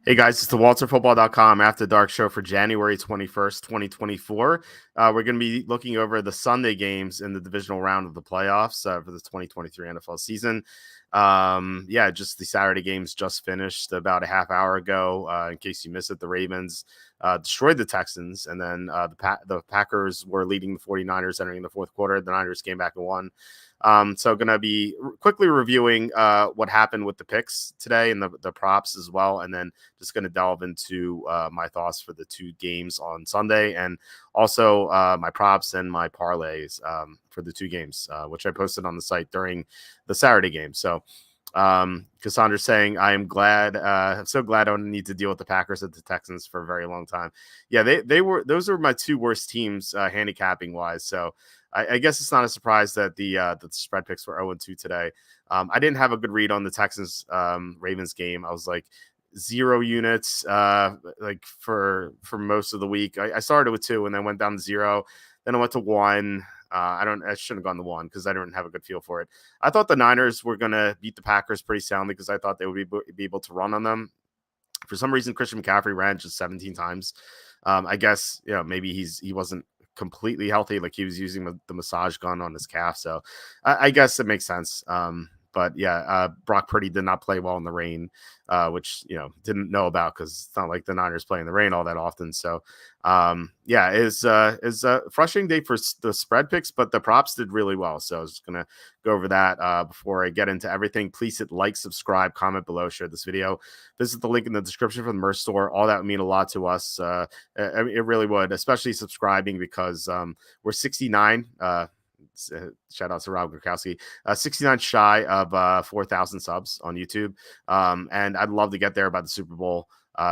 Hey guys, it's the WalterFootball.com After Dark show for January 21st, 2024. We're going to be looking over the Sunday games in the divisional round of the playoffs for the 2023 NFL season. Just the Saturday games just finished about a half hour ago. In case you missed it, the Ravens destroyed the Texans, and then the Packers were leading the 49ers entering the fourth quarter. The Niners came back and won. So going to be quickly reviewing what happened with the picks today and the props as well, and then just going to delve into my thoughts for the two games on Sunday, and also my props and my parlays for the two games, which I posted on the site during the Saturday game. So Cassandra's saying, I'm so glad I don't need to deal with the Packers and the Texans for a very long time. Yeah, those were my two worst teams handicapping wise. So I guess it's not a surprise that the spread picks were 0-2 today. I didn't have a good read on the Texans Ravens game. I was like 0 units like for most of the week. I started with 2 and then went down to 0. Then I went to 1. I shouldn't have gone to 1 because I didn't have a good feel for it. I thought the Niners were going to beat the Packers pretty soundly because I thought they would be able to run on them. For some reason, Christian McCaffrey ran just 17 times. I guess, maybe he wasn't completely healthy. Like he was using the massage gun on his calf. So I guess it makes sense. But yeah, Brock Purdy did not play well in the rain, which, didn't know about because it's not like the Niners play in the rain all that often. So, it's a frustrating day for the spread picks, but the props did really well. So I was just going to go over that before I get into everything. Please hit like, subscribe, comment below, share this video. Visit the link in the description for the merch store. All that would mean a lot to us. It really would, especially subscribing because we're 69. Shout out to Rob Gronkowski, 69 shy of 4,000 subs on YouTube. And I'd love to get there by the Super Bowl.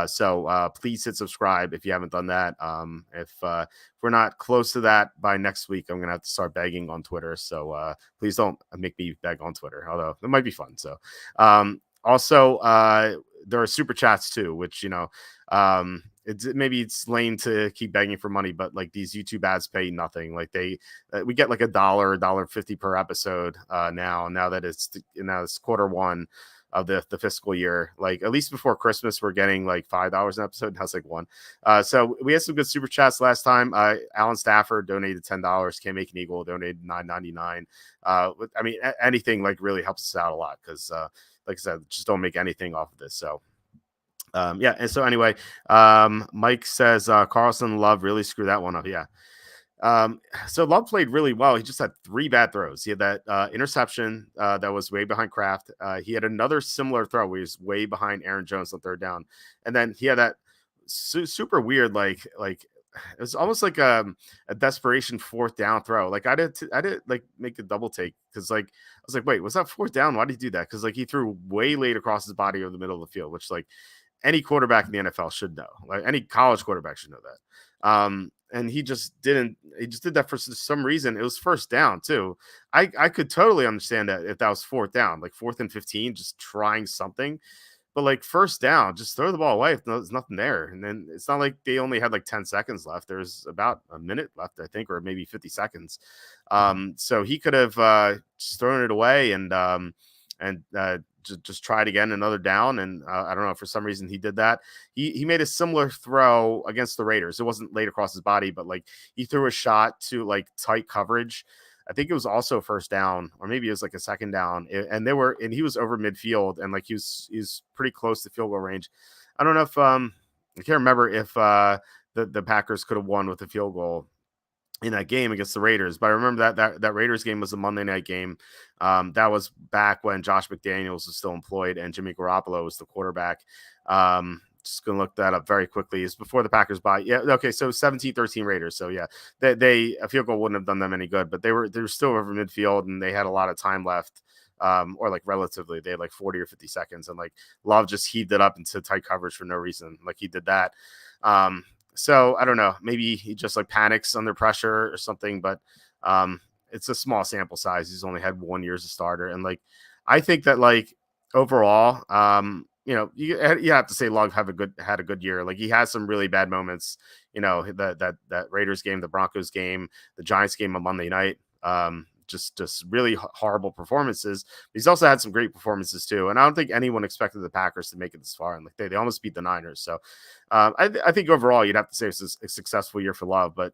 So please hit subscribe if you haven't done that. If we're not close to that by next week, I'm going to have to start begging on Twitter. So please don't make me beg on Twitter, although it might be fun. So also, there are super chats too, which, maybe it's lame to keep begging for money, but like these YouTube ads pay nothing. Like we get like $1.50 per episode now that it's quarter one of the fiscal year. Like at least before Christmas, we're getting like $5 an episode. That's like one. So we had some good super chats last time. Alan Stafford donated $10. Can't Make an Eagle donated $9.99. I mean, anything like really helps us out a lot because, like I said, just don't make anything off of this. So. And so anyway, Mike says Carlson Love really screwed that one up. Yeah. So Love played really well. He just had 3 bad throws. He had that interception that was way behind Kraft. He had another similar throw where he was way behind Aaron Jones on third down, and then he had that super weird like it was almost like a desperation fourth down throw. Like I did like make a double take because like I was like, wait, was that fourth down? Why did he do that? Because like he threw way late across his body over the middle of the field, which like any quarterback in the NFL should know. Like any college quarterback should know that. And he just didn't. He just did that for some reason. It was first down too. I could totally understand that if that was fourth down, like 4th and 15, just trying something. But like first down, just throw the ball away if there's nothing there. And then it's not like they only had like 10 seconds left. There's about a minute left, I think, or maybe 50 seconds. So he could have just thrown it away and just try it again, another down. And I don't know, for some reason he did that. He made a similar throw against the Raiders. It wasn't laid across his body, but like he threw a shot to like tight coverage. I think it was also first down, or maybe it was like a second down. And he was over midfield, and like he was pretty close to field goal range. I don't know if I can't remember if the Packers could have won with a field goal in that game against the Raiders. But I remember that Raiders game was a Monday night game. That was back when Josh McDaniels was still employed and Jimmy Garoppolo was the quarterback. Just going to look that up very quickly. It's before the Packers bye. Yeah. Okay. So 17-13 Raiders. So yeah, they a field goal wouldn't have done them any good, but they were still over midfield and they had a lot of time left. Or like relatively, they had like 40 or 50 seconds, and like Love just heaved it up into tight coverage for no reason. Like he did that. So I don't know, maybe he just like panics under pressure or something, but it's a small sample size. He's only had 1 year as a starter. And like, I think that like overall, you have to say Love had a good year. Like he has some really bad moments, that Raiders game, the Broncos game, the Giants game on Monday night. just really horrible performances. He's also had some great performances too, and I don't think anyone expected the Packers to make it this far, and like they almost beat the Niners. So I think overall you'd have to say it's a successful year for Love, but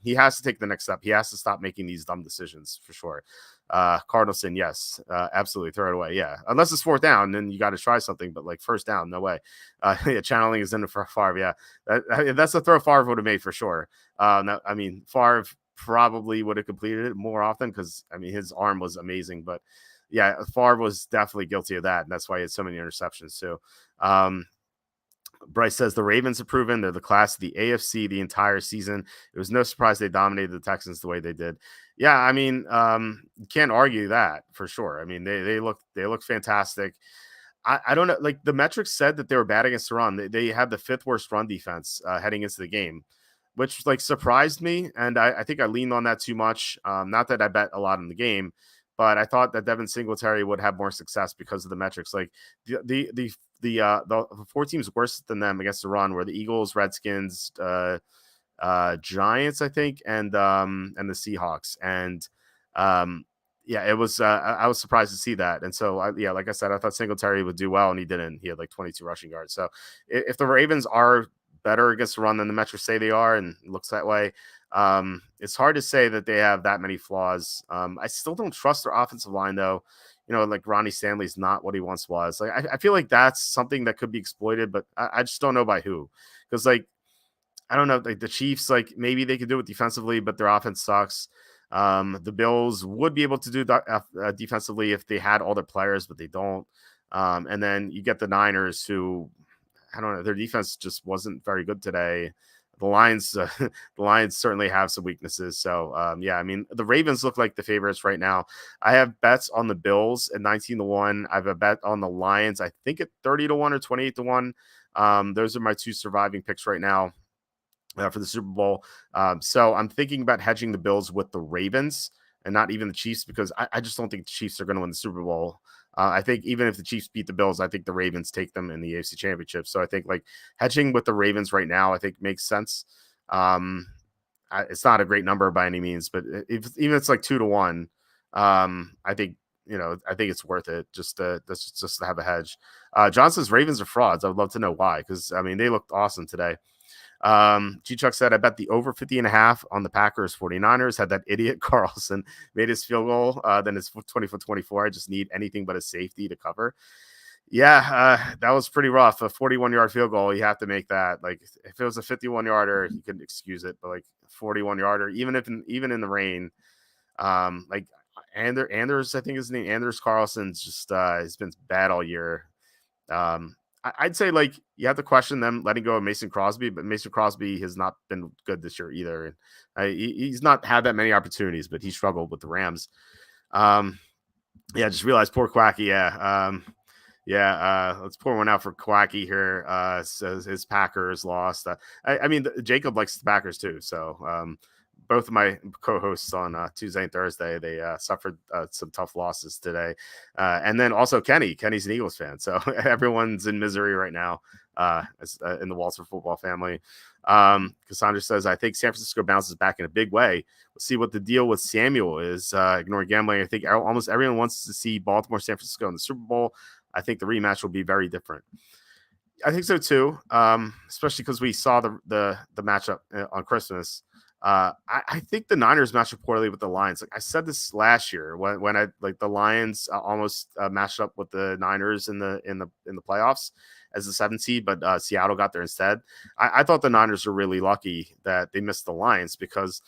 he has to take the next step. He has to stop making these dumb decisions for sure. Cardinalson, yes, absolutely, throw it away. Yeah, unless it's fourth down, then you got to try something. But like first down, no way. Yeah, channeling is in it for Favre. Yeah, that's a throw Favre would have made for sure. No, I mean, Favre probably would have completed it more often because I mean his arm was amazing. But yeah, Favre was definitely guilty of that, and that's why he had so many interceptions too. Bryce says the Ravens have proven they're the class of the AFC the entire season. It was no surprise they dominated the Texans the way they did. Yeah, I mean, you can't argue that for sure. I mean, they look fantastic. I don't know, like the metrics said that they were bad against the run. They had the fifth worst run defense heading into the game, which like surprised me, and I think I leaned on that too much. Not that I bet a lot in the game, but I thought that Devin Singletary would have more success because of the metrics. Like the four teams worse than them against the run were the Eagles, Redskins, Giants, I think, and the Seahawks. And yeah, it was I was surprised to see that. And so yeah, like I said, I thought Singletary would do well, and he didn't. He had like 22 rushing yards. So if the Ravens are better against the run than the metrics say they are, and it looks that way, it's hard to say that they have that many flaws. I still don't trust their offensive line though. You know, like Ronnie Stanley's not what he once was. Like I feel like that's something that could be exploited, but I just don't know by who. Because like I don't know, like the Chiefs, like maybe they could do it defensively, but their offense sucks. The Bills would be able to do defensively if they had all their players, but they don't. And then you get the Niners, who I don't know, their defense just wasn't very good today. The Lions certainly have some weaknesses. So yeah, I mean the Ravens look like the favorites right now. I have bets on the Bills at 19-1. I have a bet on the Lions, I think at 30-1 or 28-1. Those are my two surviving picks right now for the Super Bowl. So I'm thinking about hedging the Bills with the Ravens and not even the Chiefs, because I just don't think the Chiefs are going to win the Super Bowl. I think even if the Chiefs beat the Bills, I think the Ravens take them in the AFC Championship. So I think like hedging with the Ravens right now, I think makes sense. It's not a great number by any means, but even if it's like 2-1, I think, you know, I think it's worth it just to have a hedge. John says Ravens are frauds. I would love to know why, because I mean they looked awesome today. G-Chuck said, I bet the over 50.5 on the Packers 49ers. Had that idiot Carlson made his field goal, then his 20-for-24. I just need anything but a safety to cover. Yeah, that was pretty rough. A 41-yard field goal, you have to make that. Like if it was a 51-yarder, you could excuse it, but like 41-yarder, even in the rain, like Anders, I think his name, Anders Carlson's just has been bad all year. I'd say like you have to question them letting go of Mason Crosby, but Mason Crosby has not been good this year either. And he's not had that many opportunities, but he struggled with the Rams. Yeah, just realized poor Quacky. Yeah. Let's pour one out for Quacky here. Says his Packers lost. I mean, Jacob likes the Packers too. So both of my co-hosts on Tuesday and Thursday, they suffered some tough losses today. And then also Kenny's an Eagles fan. So everyone's in misery right now in the Walter football family. Cassandra says, I think San Francisco bounces back in a big way. We'll see what the deal with Samuel is. Ignoring gambling, I think almost everyone wants to see Baltimore, San Francisco in the Super Bowl. I think the rematch will be very different. I think so too, especially because we saw the matchup on Christmas. I think the Niners match up poorly with the Lions. Like I said this last year when I like the Lions almost matched up with the Niners in the playoffs as the 7th seed, but Seattle got there instead. I thought the Niners were really lucky that they missed the Lions, because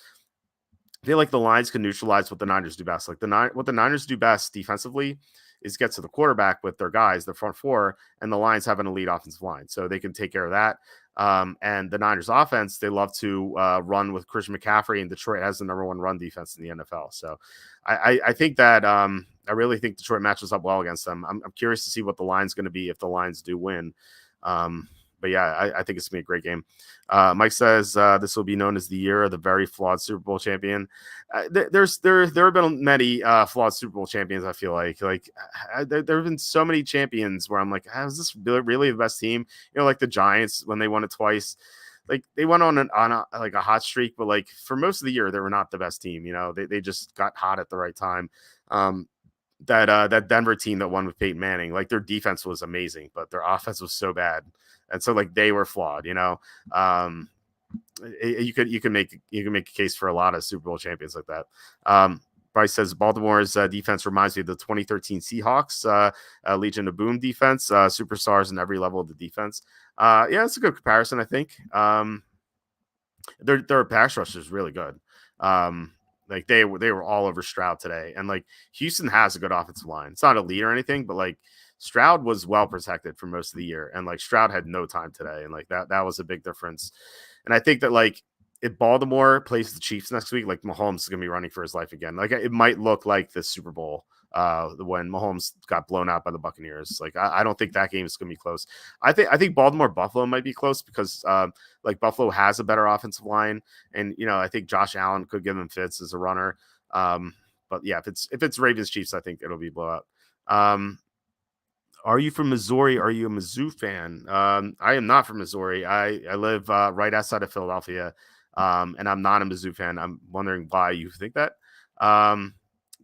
I feel like the Lions can neutralize what the Niners do best. Like what the Niners do best defensively is get to the quarterback with their guys, the front four, and the Lions have an elite offensive line, so they can take care of that. And the Niners offense, they love to run with Christian McCaffrey, and Detroit has the #1 run defense in the NFL. So I think that I really think Detroit matches up well against them. I'm curious to see what the line's going to be if the Lions do win. But yeah, I think it's going to be a great game. Mike says this will be known as the year of the very flawed Super Bowl champion. There have been many flawed Super Bowl champions. I feel like there have been so many champions where I'm like, is this really the best team? You know, like the Giants when they won it twice. like they went on like a hot streak, but like for most of the year they were not the best team. They just got hot at the right time. Um, that Denver team that won with Peyton Manning, like their defense was amazing, but their offense was so bad, and so like they were flawed. Um, you can make a case for a lot of Super Bowl champions like that. Bryce says Baltimore's defense reminds me of the 2013 Seahawks Legion of Boom defense, superstars in every level of the defense. Yeah, it's a good comparison, I think. Their pass rush is really good. Like they were all over Stroud today, and like Houston has a good offensive line. It's not elite or anything, but like Stroud was well protected for most of the year, and like Stroud had no time today, and like that was a big difference. And I think that like if Baltimore plays the Chiefs next week, like Mahomes is gonna be running for his life again. Like it might look like the Super Bowl when Mahomes got blown out by the Buccaneers. Like I don't think that game is gonna be close. I think Baltimore Buffalo might be close because like Buffalo has a better offensive line, and I think Josh Allen could give them fits as a runner. But yeah, if it's Ravens Chiefs, I think it'll be blowout. Are you from Missouri? Are you a Mizzou fan? I am not from Missouri. I live right outside of Philadelphia, and I'm not a Mizzou fan. I'm wondering why you think that.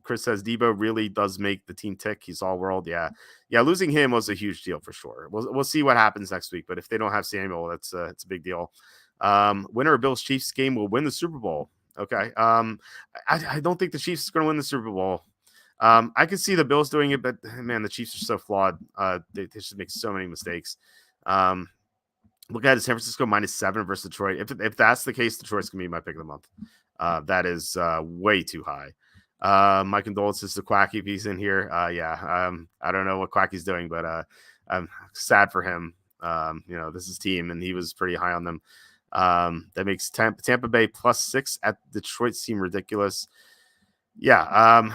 Chris says Debo really does make the team tick. He's all world. Yeah. Losing him was a huge deal for sure. We'll see what happens next week. But if they don't have Samuel, it's a big deal. Winner of Bills Chiefs game will win the Super Bowl. Okay. I don't think the Chiefs are going to win the Super Bowl. I can see the Bills doing it, but man, the Chiefs are so flawed. They just make so many mistakes. Look at it, San Francisco -7 versus Detroit. If that's the case, Detroit's gonna be my pick of the month. That is way too high. My condolences to Quacky if he's in here. I don't know what Quacky's doing, but I'm sad for him. This is his team, and he was pretty high on them. That makes Tampa Bay +6 at Detroit seem ridiculous. Yeah.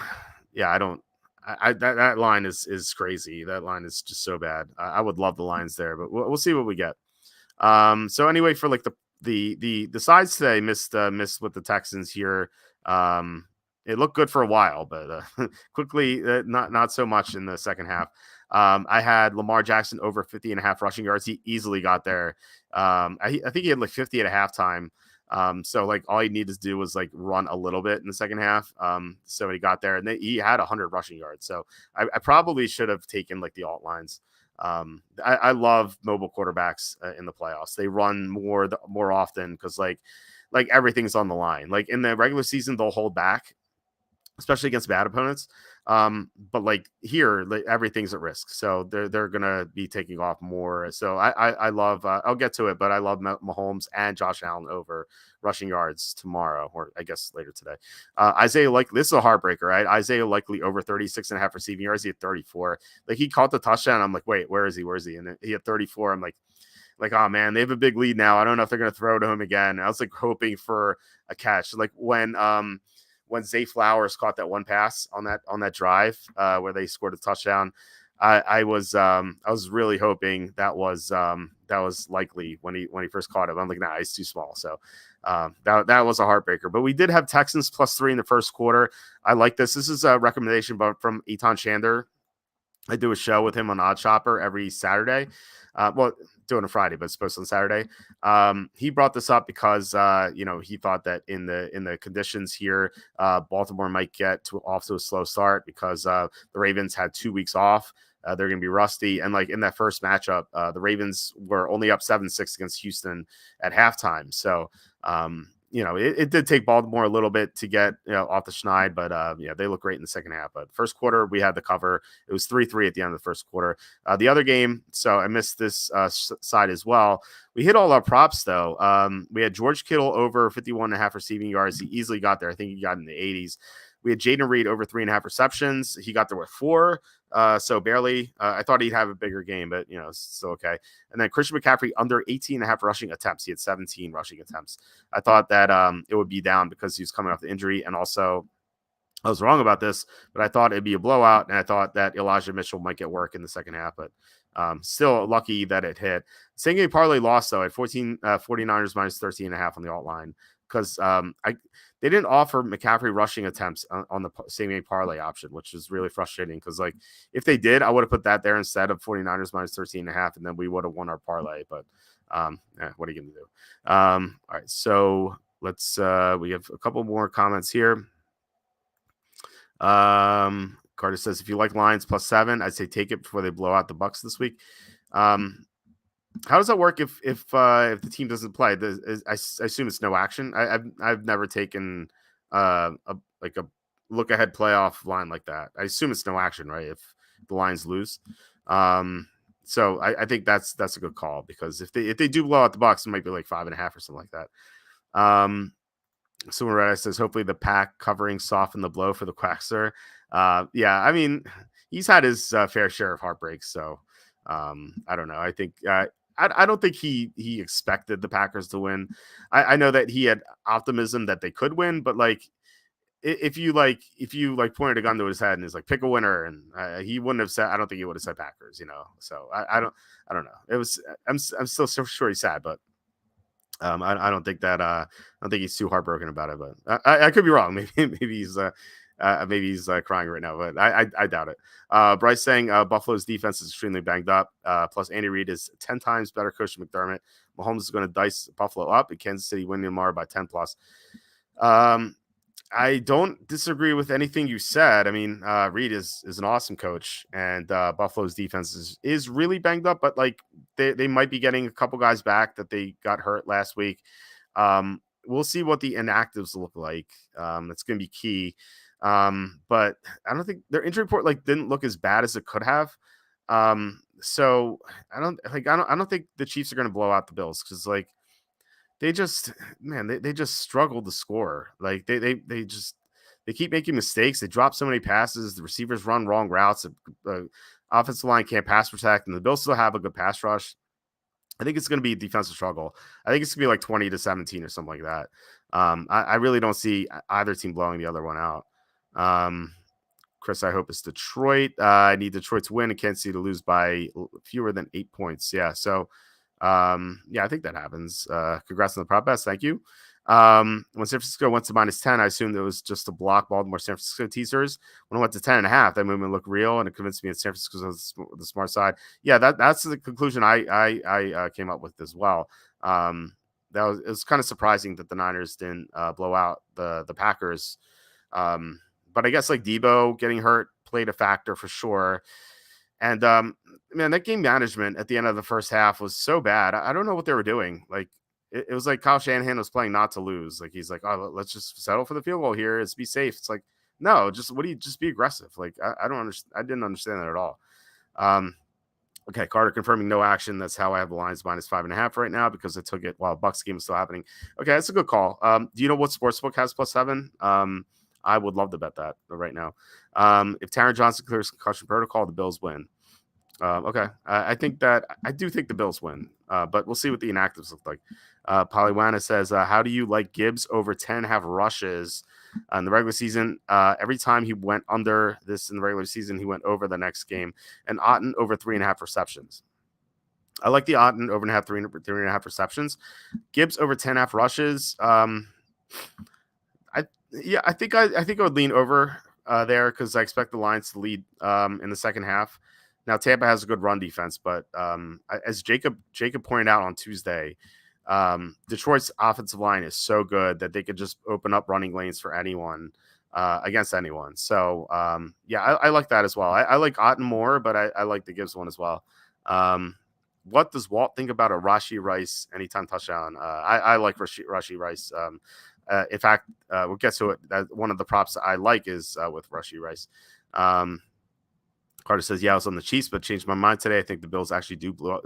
I don't. That line is crazy. That line is just so bad. I would love the lines there, but we'll see what we get. So anyway, for like the sides today, missed with the Texans here. It looked good for a while, but quickly not so much in the second half. I had Lamar Jackson over 50.5 rushing yards. He easily got there. I think he had like 50 at a halftime. So like all he needed to do was like run a little bit in the second half. So he got there, and he had 100 rushing yards. So I probably should have taken like the alt lines. I love mobile quarterbacks in the playoffs. They run more often because like everything's on the line. Like in the regular season, they'll hold back, especially against bad opponents. But like here, like, everything's at risk. So they're gonna be taking off more. So I love. I'll get to it, but I love Mahomes and Josh Allen over rushing yards tomorrow, or I guess later today. Isaiah this is a heartbreaker, right? Isaiah Likely over 36.5 receiving yards. He had 34. Like he caught the touchdown. I'm like, wait, where is he? And he had 34. I'm like, oh man, they have a big lead now. I don't know if they're gonna throw to him again. I was like hoping for a catch, like when Zay Flowers caught that one pass on that drive where they scored a touchdown. I was really hoping that was Likely when he first caught him. I'm like, nah, he's too small. So that was a heartbreaker. But we did have Texans +3 in the first quarter. I like this. This is a recommendation from Etan Shander. I do a show with him on Odd Shopper every Saturday. Doing a Friday, but it's posted on Saturday. He brought this up because he thought that in the conditions here, Baltimore might get off to a slow start because the Ravens had 2 weeks off. They're going to be rusty, and like in that first matchup, the Ravens were only up 7-6 against Houston at halftime. So it did take Baltimore a little bit to get off the schneid, but they look great in the second half. But first quarter, we had the cover. It was 3-3 at the end of the first quarter. The other game, so I missed this side as well. We hit all our props though. We had George Kittle over 51.5 receiving yards. He easily got there. I think he got in the 80s. We had Jaden Reed over 3.5 receptions. He got there with 4. So barely. I thought he'd have a bigger game, but it's still okay. And then Christian McCaffrey under 18.5 rushing attempts. He had 17 rushing attempts. I thought that it would be down because he was coming off the injury, and also I was wrong about this, but I thought it'd be a blowout, and I thought that Elijah Mitchell might get work in the second half, but still lucky that it hit. Same game parlay lost though at 49ers -13.5 on the alt line. because they didn't offer McCaffrey rushing attempts on the same game parlay option, which is really frustrating. Because like if they did, I would have put that there instead of 49ers minus 13.5, and then we would have won our parlay. But what are you gonna do? All right, so let's we have a couple more comments here. Carter says, if you like Lions +7, I'd say take it before they blow out the Bucks this week. How does that work if the team doesn't play? I assume it's no action. I've never taken a look ahead playoff line like that. I assume it's no action, right? If the Lions lose, so I think that's a good call, because if they do blow out the Bucks, it might be like 5.5 or something like that. Someone read says, hopefully the pack covering soften the blow for the Quaxer. Yeah, I mean, he's had his fair share of heartbreaks, so I don't know. I think I don't think he expected the Packers to win. I know that he had optimism that they could win, but like if you pointed a gun to his head and is like, pick a winner, and he wouldn't have said. I don't think he would have said Packers. So I don't know. It was I'm still so sure he's sad, but I don't think that I don't think he's too heartbroken about it. But I could be wrong. Maybe he's crying right now, but I doubt it. Bryce saying Buffalo's defense is extremely banged up. Plus, Andy Reid is 10 times better coach than McDermott. Mahomes is going to dice Buffalo up, and Kansas City winning tomorrow by 10 plus. I don't disagree with anything you said. I mean, Reid is an awesome coach, and Buffalo's defense is really banged up, but like they might be getting a couple guys back that they got hurt last week. We'll see what the inactives look like. That's going to be key. But I don't think their injury report didn't look as bad as it could have. So I don't think the Chiefs are going to blow out the Bills, because they just struggled to score. Like they keep making mistakes. They drop so many passes. The receivers run wrong routes. The offensive line can't pass protect, and the Bills still have a good pass rush. I think it's going to be a defensive struggle. I think it's going to be like 20-17 or something like that. I really don't see either team blowing the other one out. Chris, I hope it's Detroit. I need Detroit to win and Kansas City to lose by fewer than 8 points. Yeah. So, I think that happens. Congrats on the prop bets. Thank you. When San Francisco went to -10, I assumed it was just to block Baltimore San Francisco teasers. When I went to 10.5, that movement looked real, and it convinced me that San Francisco was the smart side. Yeah, that's the conclusion I came up with as well. It was kind of surprising that the Niners didn't blow out the Packers. But I guess Debo getting hurt played a factor for sure. And man, that game management at the end of the first half was so bad. I don't know what they were doing. It was like Kyle Shanahan was playing not to lose. He's like, oh, let's just settle for the field goal here. Let's be safe. It's like, no, just be aggressive. I don't understand. I didn't understand that at all. Okay, Carter confirming no action. That's how I have the Lions -5.5 right now, because I took it while Bucks game is still happening. Okay, that's a good call. Do you know what sportsbook has +7? I would love to bet that right now. If Taron Johnson clears concussion protocol, the Bills win. Okay. I do think the Bills win, but we'll see what the inactives look like. Polywana says, how do you like Gibbs over 10.5 rushes in the regular season? Every time he went under this in the regular season, he went over the next game. And Otten over 3.5 receptions. I like the Otten over 3.5 receptions. Gibbs over 10.5 rushes. I think I would lean over there, because I expect the Lions to lead in the second half. Now Tampa has a good run defense, but as Jacob pointed out on Tuesday, Detroit's offensive line is so good that they could just open up running lanes for anyone against anyone. So I like that as well. I like Otten more, but I like the Gibbs one as well. What does Walt think about a Rashee Rice anytime touchdown? I like Rashee Rice. In fact, we'll get to it. One of the props I like is with Rashee Rice. Carter says, yeah, I was on the Chiefs, but changed my mind today. I think the Bills actually do blow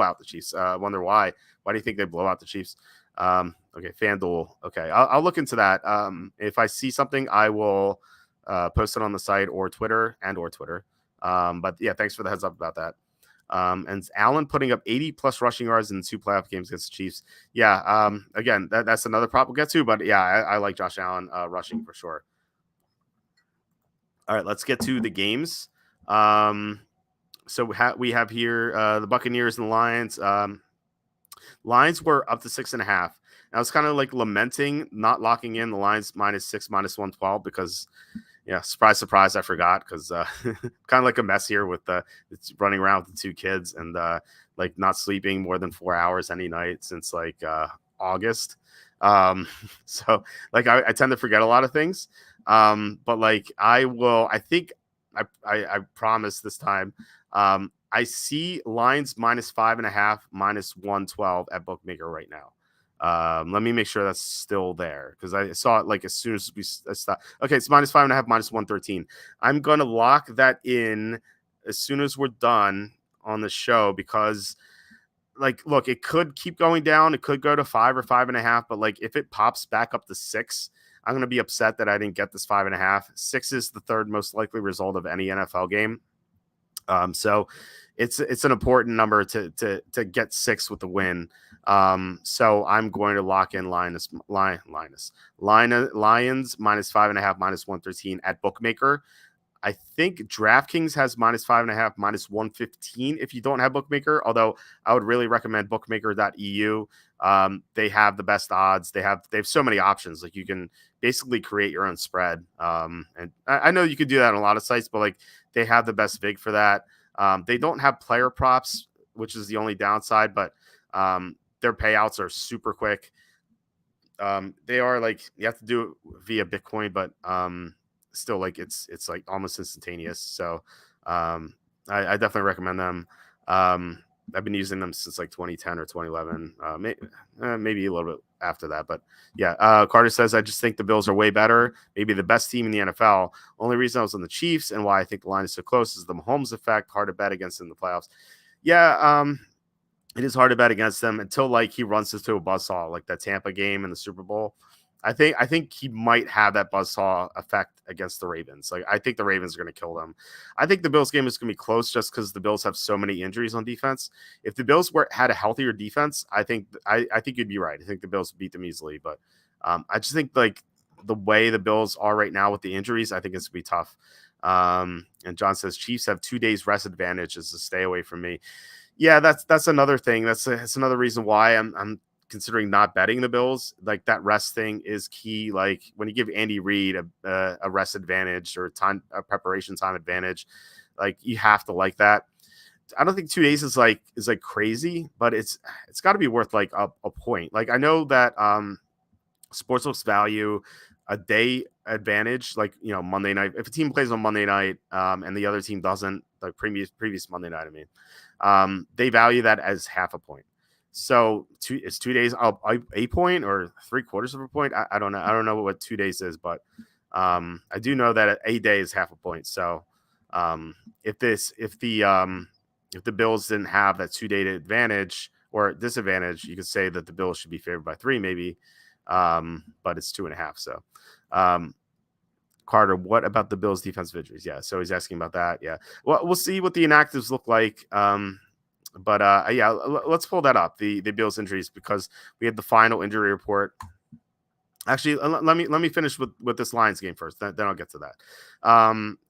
out the Chiefs. I wonder why. Why do you think they blow out the Chiefs? Okay, FanDuel. Okay, I'll look into that. If I see something, I will post it on the site or Twitter. But yeah, thanks for the heads up about that. And Allen putting up 80+ rushing yards in 2 playoff games against the Chiefs. Yeah, again, that's another prop we'll get to. But yeah, I like Josh Allen rushing for sure. All right, let's get to the games. So we have here the Buccaneers and the Lions. Lions were up to 6.5. I was kind of like lamenting not locking in the Lions -6, -112 because yeah, surprise, surprise, I forgot because kind of like a mess here with it's running around with the two kids and like not sleeping more than 4 hours any night since like August. Um, so like I tend to forget a lot of things. But like I think I promise this time. I see lines -5.5, -112 at bookmaker right now. Let me make sure that's still there because I saw it like as soon as we stopped. Okay, it's -5.5, -113. I'm gonna lock that in as soon as we're done on the show because, like, look, it could keep going down. It could go to 5 or 5.5, but like if it pops back up to 6, I'm gonna be upset that I didn't get this 5.5. 6 is the third most likely result of any NFL game. So it's an important number to get 6 with the win. So I'm going to lock in Lions -5.5, -113 at bookmaker. I think DraftKings has -5.5, -115 if you don't have bookmaker. Although I would really recommend bookmaker.eu. They have the best odds. They have so many options. Like you can basically create your own spread. And I know you could do that on a lot of sites, but like they have the best vig for that. They don't have player props, which is the only downside, but their payouts are super quick. They are like you have to do it via Bitcoin, but still like it's like almost instantaneous. So I definitely recommend them. I've been using them since like 2010 or 2011, maybe a little bit after that. But yeah, Carter says, I just think the Bills are way better, maybe the best team in the NFL. Only reason I was on the Chiefs and why I think the line is so close is the Mahomes effect. Hard to bet against in the playoffs. Yeah, it is hard to bet against them until like he runs into a buzzsaw, like that Tampa game in the Super Bowl. I think he might have that buzzsaw effect against the Ravens. Like I think the Ravens are going to kill them. I think the Bills game is going to be close just because the Bills have so many injuries on defense. If the Bills had a healthier defense, I think you'd be right. I think the Bills beat them easily, but I just think like the way the Bills are right now with the injuries, I think it's going to be tough. And John says Chiefs have 2 days rest advantage is to stay away from me. Yeah, that's another thing. That's another reason why I'm considering not betting the Bills. Like that rest thing is key. Like when you give Andy Reid a rest advantage or a preparation time advantage, like you have to like that. I don't think 2 days is like crazy, but it's got to be worth like a point. Like I know that Sportsbooks value a day advantage, like Monday night. If a team plays on Monday night and the other team doesn't, like previous Monday night, I mean, they value that as half a point. So it's 2 days up a point or 3/4 of a point. I don't know. I don't know what 2 days is, but I do know that a day is half a point. So if the Bills didn't have that 2 day advantage or disadvantage, you could say that the Bills should be favored by 3, maybe. But it's 2.5. So Carter, what about the Bills' defensive injuries? Yeah, so he's asking about that. Yeah, well, we'll see what the inactives look like. But yeah, let's pull that up, the Bills injuries, because we had the final injury report. Actually, let me finish with this Lions game first. Then I'll get to that.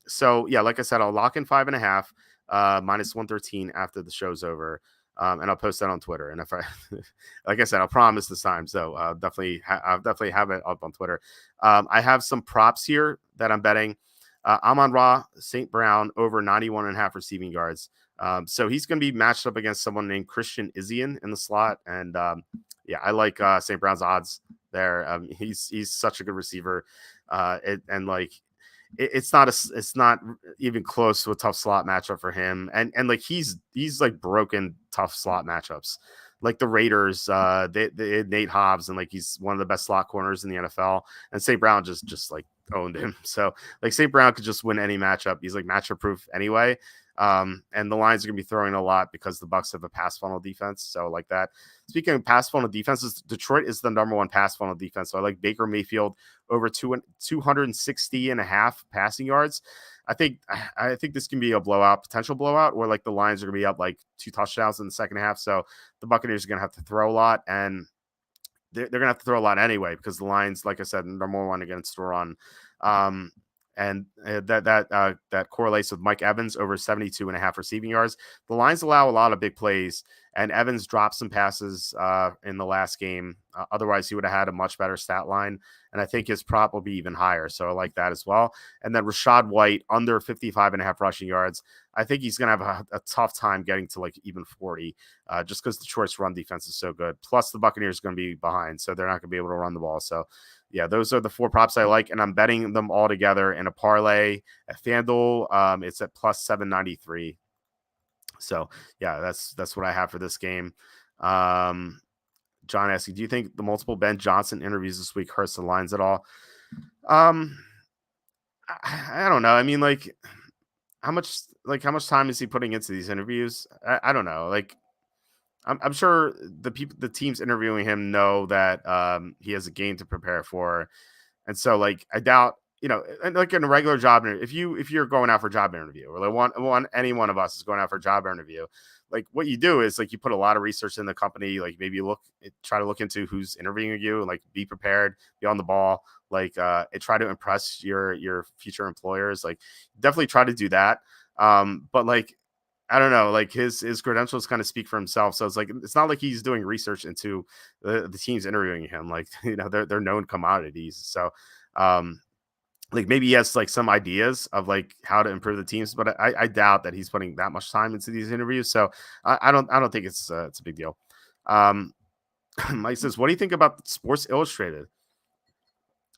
So yeah, like I said, I'll lock in 5.5, -113 after the show's over. And I'll post that on Twitter. And if I, like I said, I'll promise this time. So I'll definitely have it up on Twitter. I have some props here that I'm betting. Amon-Ra St. Brown over 91.5 receiving yards. So he's going to be matched up against someone named Christian Izien in the slot. And yeah, I like St. Brown's odds there. He's such a good receiver. And like, it's not even close to a tough slot matchup for him. And like he's like broken tough slot matchups. Like the Raiders, they had Nate Hobbs, and like he's one of the best slot corners in the NFL. And St. Brown just like owned him. So like St. Brown could just win any matchup. He's like matchup proof anyway. And the Lions are going to be throwing a lot because the Bucs have a pass funnel defense. So like that. Speaking of pass funnel defenses, Detroit is the #1 pass funnel defense. So I like Baker Mayfield over 260.5 passing yards. I think this can be a potential blowout, where like the Lions are going to be up like 2 touchdowns in the second half. So the Buccaneers are going to have to throw a lot, and they're going to have to throw a lot anyway because the Lions, like I said, #1 against the run. And that correlates with Mike Evans over 72.5 receiving yards. The Lions allow a lot of big plays, And Evans dropped some passes in the last game. Otherwise, he would have had a much better stat line. And I think his prop will be even higher. So I like that as well. And then Rashad White, under 55.5 rushing yards. I think he's going to have a tough time getting to like even 40, just because Detroit's run defense is so good. Plus, the Buccaneers are going to be behind, so they're not going to be able to run the ball. So, yeah, those are the 4 props I like, and I'm betting them all together in a parlay at FanDuel. It's at plus 793. So, yeah, that's what I have for this game. John asking, do you think the multiple Ben Johnson interviews this week hurts the lines at all? I don't know. I mean, like, how much time is he putting into these interviews? I don't know. Like, I'm sure the teams interviewing him know that he has a game to prepare for, and so like I doubt, like in a regular job interview, if you're going out for a job interview, or like any one of us is going out for a job interview, like what you do is like you put a lot of research in the company, like maybe try to look into who's interviewing you, like be prepared, be on the ball, like and try to impress your future employers, like definitely try to do that. But like I don't know, like his credentials kind of speak for himself. So it's like it's not like he's doing research into the teams interviewing him. Like they're known commodities. So like maybe he has like some ideas of like how to improve the teams, but I doubt that he's putting that much time into these interviews. So I don't think it's a big deal. Mike says, what do you think about Sports Illustrated?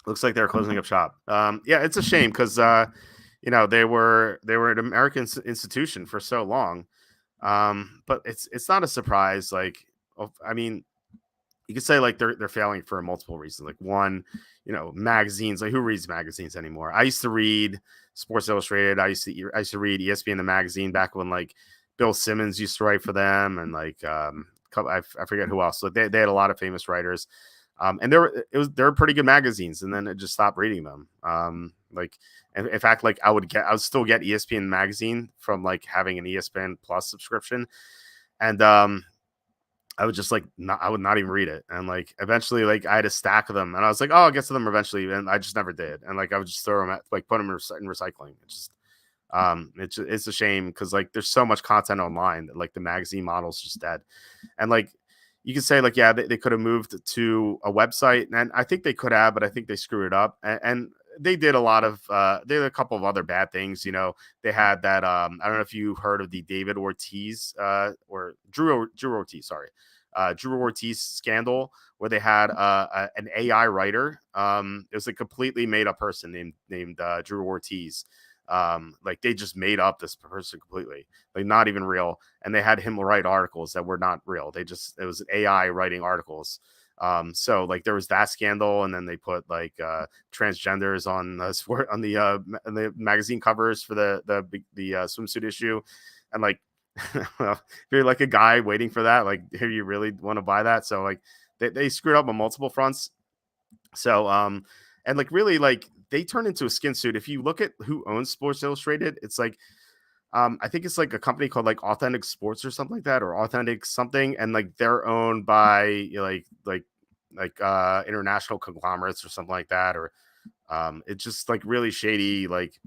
Looks like they're closing up shop. Yeah, it's a shame because they were an American institution for so long. But it's not a surprise. Like, I mean, you could say like they're failing for multiple reasons. Like one, magazines. Like who reads magazines anymore? I used to read Sports Illustrated. I used to read ESPN the magazine back when like Bill Simmons used to write for them, and like I forget who else. Like they had a lot of famous writers. And they're pretty good magazines, and then it just stopped reading them. Like in fact, like I would still get ESPN magazine from like having an ESPN Plus subscription, and I would just like I would not even read it. And like eventually, like I had a stack of them, and I was like, oh, I'll get to them eventually, and I just never did. And like I would just throw them put them in recycling. It's a shame because like there's so much content online that like the magazine model's just dead, and like. You could say like, yeah, they could have moved to a website, and I think they could have, but I think they screwed it up. And they did they did a couple of other bad things. They had that. I don't know if you heard of the David Ortiz or Drew Ortiz, sorry, Drew Ortiz scandal, where they had an AI writer. It was a completely made up person named Drew Ortiz. Like they just made up this person completely, like not even real, and they had him write articles that were not real. It was an AI writing articles. So like there was that scandal, and then they put like transgenders on the magazine covers for the swimsuit issue, and like well, if you're like a guy waiting for that, like here you really want to buy that. So like they screwed up on multiple fronts. So and like really like they turned into a skin suit. If you look at who owns Sports Illustrated, it's like I think it's like a company called like Authentic Sports or something like that, or Authentic something, and like they're owned by international conglomerates or something like that, or it's just like really shady. Like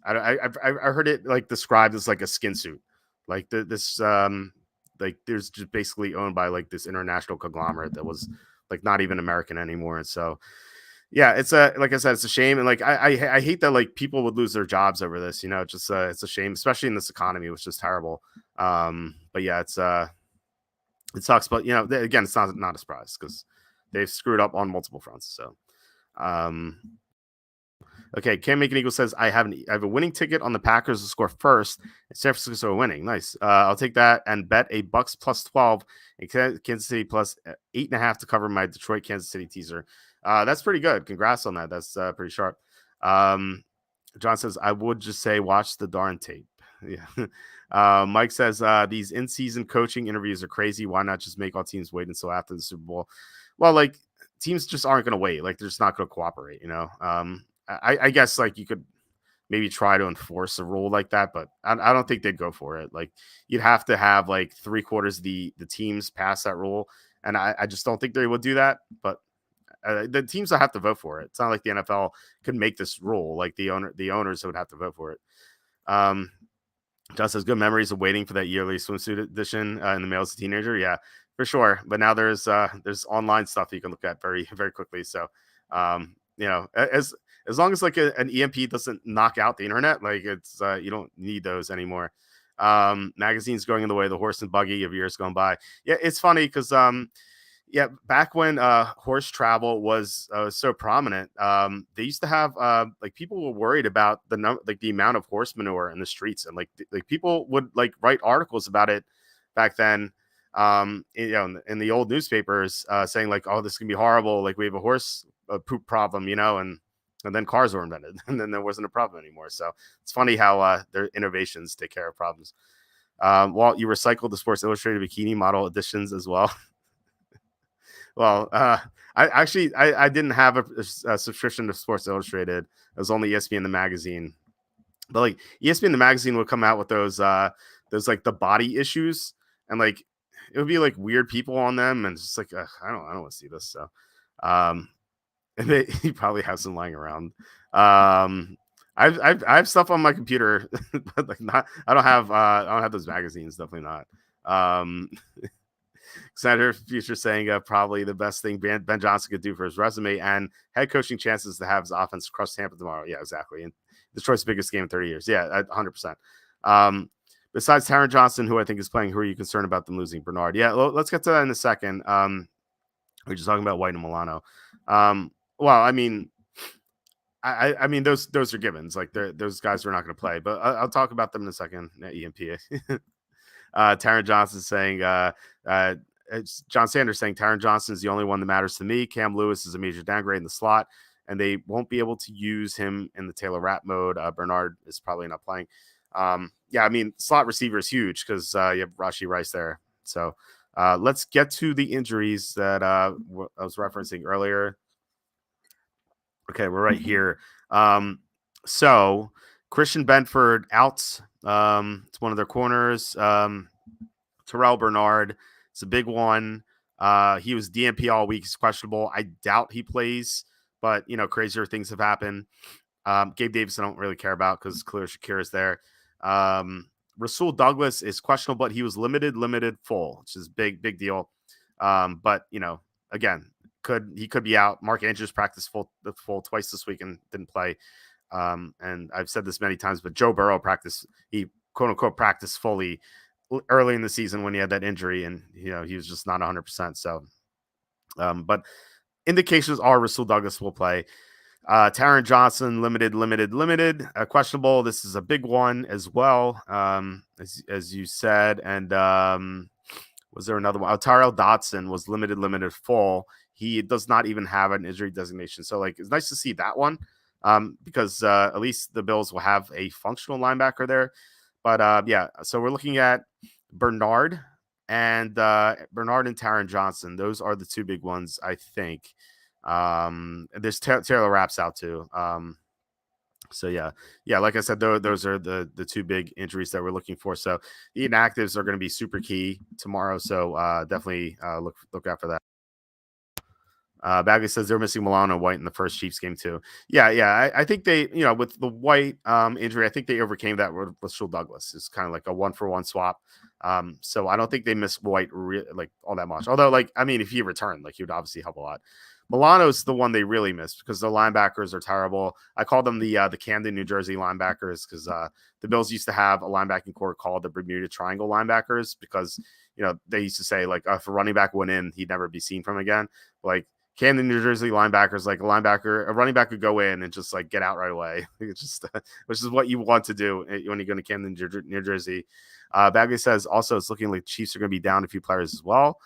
I heard it like described as like a skin suit, like this like there's just basically owned by like this international conglomerate that was like not even American anymore, and so. Yeah, it's like I said, it's a shame, and like I hate that like people would lose their jobs over this. Just it's a shame, especially in this economy, which is terrible. But yeah, it sucks. But again, it's not a surprise because they've screwed up on multiple fronts. So, okay, Can't Make an Eagle says I have a winning ticket on the Packers to score first. And San Francisco winning, nice. I'll take that and bet a Bucks plus 12 and Kansas City plus 8.5 to cover my Detroit Kansas City teaser. That's pretty good. Congrats on that. That's pretty sharp. John says, I would just say watch the darn tape. Yeah. Mike says, these in-season coaching interviews are crazy. Why not just make all teams wait until after the Super Bowl? Well, like teams just aren't going to wait. Like they're just not going to cooperate, I guess like you could maybe try to enforce a rule like that, but I don't think they'd go for it. Like you'd have to have like 3/4 of the teams pass that rule. And I just don't think they would do that, but the teams will have to vote for it. It's not like the NFL could make this rule. Like the owners would have to vote for it. Just has good memories of waiting for that yearly swimsuit edition in the mail as a teenager. Yeah, for sure. But now there's online stuff you can look at very very quickly. So as long as like an EMP doesn't knock out the internet, like it's you don't need those anymore. Magazines going in the way of the horse and buggy of years gone by. Yeah, it's funny because yeah, back when horse travel was so prominent, they used to have like people were worried about like the amount of horse manure in the streets, and like people would like write articles about it back then. In the old newspapers, saying like, "Oh, this can be horrible. Like we have a horse poop problem," and then cars were invented, and then there wasn't a problem anymore. So it's funny how their innovations take care of problems. Walt, you recycled the Sports Illustrated bikini model editions as well. Well, I didn't have a subscription to Sports Illustrated. It was only ESPN the magazine. But like ESPN the magazine would come out with those like the body issues, and like it would be like weird people on them, and it's just like I don't want to see this. So and you probably have some lying around. I have stuff on my computer, but like not I don't have those magazines. Definitely not. Senator Future saying probably the best thing Ben Johnson could do for his resume and head coaching chances to have his offense crush Tampa tomorrow. Yeah, exactly. And Detroit's biggest game in 30 years. Yeah, 100%. Besides Taron Johnson, who I think is playing, who are you concerned about them losing? Bernard. Yeah, let's get to that in a second. We're just talking about White and Milano. Well, I mean, I mean those are givens. Like those guys are not going to play, but I'll talk about them in a second. EMP. Taron Johnson saying, it's John Sanders saying Taron Johnson is the only one that matters to me. Cam Lewis is a major downgrade in the slot, and they won't be able to use him in the Taylor Rapp mode. Bernard is probably not playing. Yeah, I mean, slot receiver is huge because you have Rashee Rice there. So let's get to the injuries that I was referencing earlier. Okay, we're right here. So Christian Benford out. It's one of their corners. Terrell Bernard, it's a big one. He was DNP all week. He's questionable. I doubt he plays, but crazier things have happened. Gabe Davis, I don't really care about because Khalil Shakir is there. Rasul Douglas is questionable, but he was limited full, which is big deal. But again, he could be out. Mark Andrews practiced full twice this week and didn't play. And I've said this many times, but Joe Burrow he quote unquote practiced fully early in the season when he had that injury, and he was just not 100%. So, but indications are Rasul Douglas will play. Taron Johnson limited, questionable. This is a big one as well, as you said. And was there another one? Tyrell Dotson was limited full. He does not even have an injury designation, so like it's nice to see that one, because at least the Bills will have a functional linebacker there. But yeah, so we're looking at Bernard and Taron Johnson. Those are the two big ones, I think. There's Taylor Rapp's out too. So yeah, like I said, those are the two big injuries that we're looking for. So the inactives are going to be super key tomorrow. So definitely look out for that. Bagley says they're missing Milano and White in the first Chiefs game too. Yeah. I think they, with the White injury, I think they overcame that with Rasul Douglas. It's kind of like a 1-for-1 swap. So I don't think they miss White like all that much. Although, like, I mean, if he returned, like, he would obviously help a lot. Milano's the one they really missed because the linebackers are terrible. I call them the Camden, New Jersey linebackers because the Bills used to have a linebacking core called the Bermuda Triangle linebackers because they used to say like if a running back went in, he'd never be seen from again. Like Camden, New Jersey linebackers, like a running back could go in and just like get out right away. It's just which is what you want to do when you go to Camden, New Jersey. Bagley says also it's looking like Chiefs are going to be down a few players as well.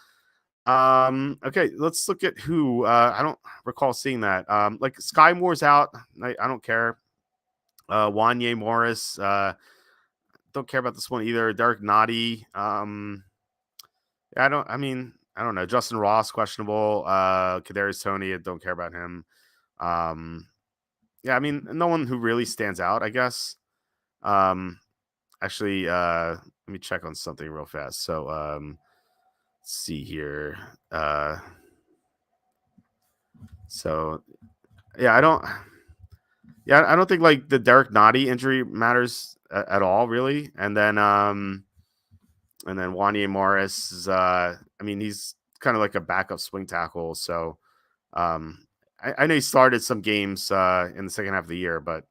Okay, let's look at who. I don't recall seeing that. Like Sky Moore's out. I don't care. Wanye Morris. Don't care about this one either. Derek Nottie. I don't know. Justin Ross questionable. Kadarius Toney. I don't care about him. Yeah, I mean, no one who really stands out, I guess. Actually, let me check on something real fast. So, let's see here. So yeah, I don't think like the Derek Nottie injury matters at all really. And then Wanye Morris is, I mean, he's kind of like a backup swing tackle. So I know he started some games in the second half of the year, but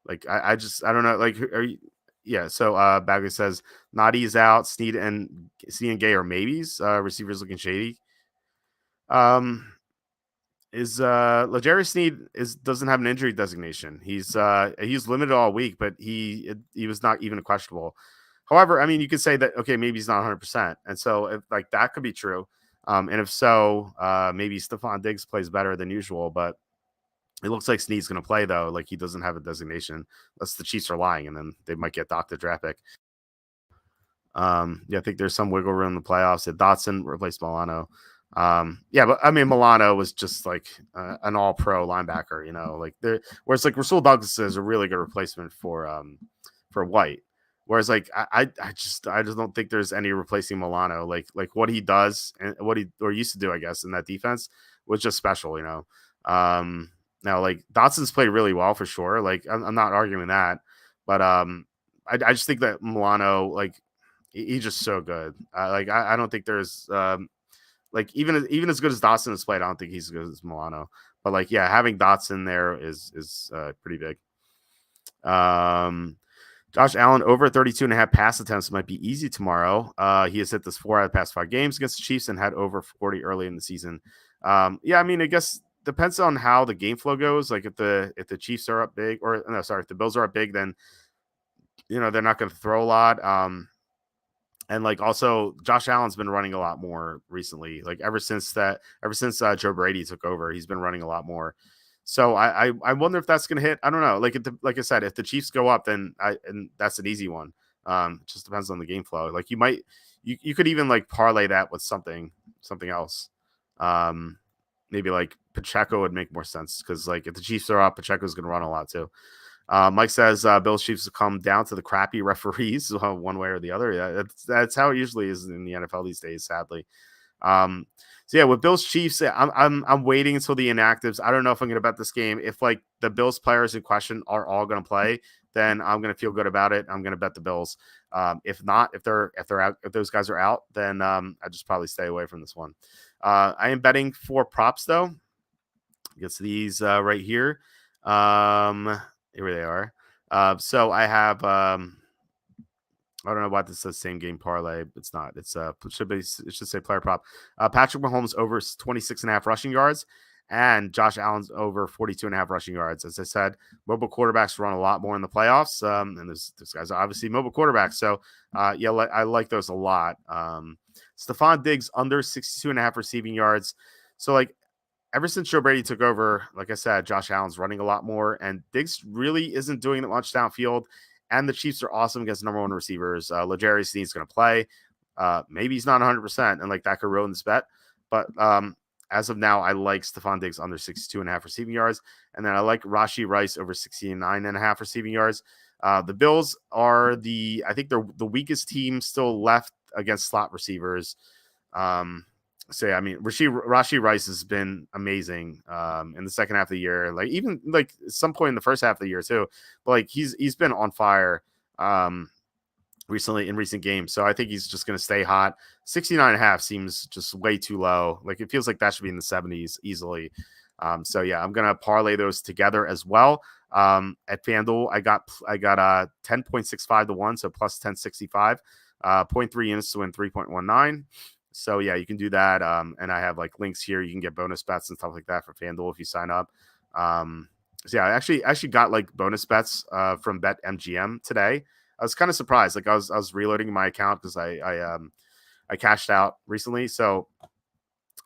like I don't know. Like, are you? Yeah. So Bagley says Nadi's out. Sneed and Gay are maybes. Receivers looking shady. Um, is L'Jarius Sneed doesn't have an injury designation. He's limited all week, but he was not even questionable. However, I mean, you could say that okay, maybe he's not 100%, and so if like that could be true. And if so, maybe Stephon Diggs plays better than usual, but it looks like Sneed's going to play though. Like he doesn't have a designation, unless the Chiefs are lying, and then they might get docked the draft pick. Yeah, I think there's some wiggle room in the playoffs. If Dotson replaced Milano. Yeah, but I mean, Milano was just like an all-pro linebacker, you know, like there. Whereas like Rasul Douglas is a really good replacement for White. Whereas like I just don't think there's any replacing Milano. Like what he does and what he or used to do, I guess, in that defense was just special, you know. Now like Dotson's played really well for sure. Like I'm not arguing that, but I just think that Milano like he's just so good. Like I don't think there's like even as good as Dotson has played, I don't think he's as good as Milano. But like yeah, having Dotson there is pretty big. Josh Allen over 32 and a half pass attempts might be easy tomorrow. He has hit this 4 out of the past 5 games against the Chiefs and had over 40 early in the season. Yeah, I mean, I guess depends on how the game flow goes. Like if the Chiefs are up big, or no, sorry, if the Bills are up big, then you know they're not going to throw a lot. And like also Josh Allen's been running a lot more recently. Like ever since Joe Brady took over, he's been running a lot more. So I wonder if that's gonna hit. I don't know. Like I said, if the Chiefs go up, then that's an easy one. It just depends on the game flow. Like you could even like parlay that with something else. Maybe like Pacheco would make more sense because like if the Chiefs are up, Pacheco's gonna run a lot too. Mike says Bills Chiefs will come down to the crappy referees one way or the other. Yeah, that's how it usually is in the NFL these days, sadly. So yeah, with Bills Chiefs, I'm waiting until the inactives. I don't know if I'm going to bet this game. If like the Bills players in question are all going to play, then I'm going to feel good about it. I'm going to bet the Bills. If not, if they're out, if those guys are out, then I just probably stay away from this one. I am betting 4 props though. Gets these right here. Here they are. So I have I don't know why this says same game parlay. It's not. It should say player prop. Patrick Mahomes over 26.5 rushing yards and Josh Allen's over 42.5 rushing yards. As I said, mobile quarterbacks run a lot more in the playoffs. And this guy's obviously mobile quarterbacks. So yeah, I like those a lot. Stephon Diggs under 62.5 receiving yards. So like ever since Joe Brady took over, like I said, Josh Allen's running a lot more, and Diggs really isn't doing that much downfield. And the Chiefs are awesome against number 1 receivers. L'Jarius Sneed's going to play. Maybe he's not 100%, and like that could ruin this bet. But as of now, I like Stephon Diggs under 62.5 receiving yards, and then I like Rashee Rice over 69.5 receiving yards. The Bills are I think they're the weakest team still left against slot receivers. So yeah, I mean, Rashee Rice has been amazing in the second half of the year. Like even like some point in the first half of the year too. But like he's been on fire recently in recent games. So I think he's just going to stay hot. 69.5 seems just way too low. Like it feels like that should be in the 70s easily. So yeah, I'm going to parlay those together as well. At FanDuel, I got 10.65 to 1, so plus 1065. 0.3 units to win 3.19. So yeah, you can do that. And I have like links here. You can get bonus bets and stuff like that for FanDuel if you sign up. So yeah, I actually got like bonus bets from BetMGM today. I was kind of surprised. Like I was reloading my account because I cashed out recently. So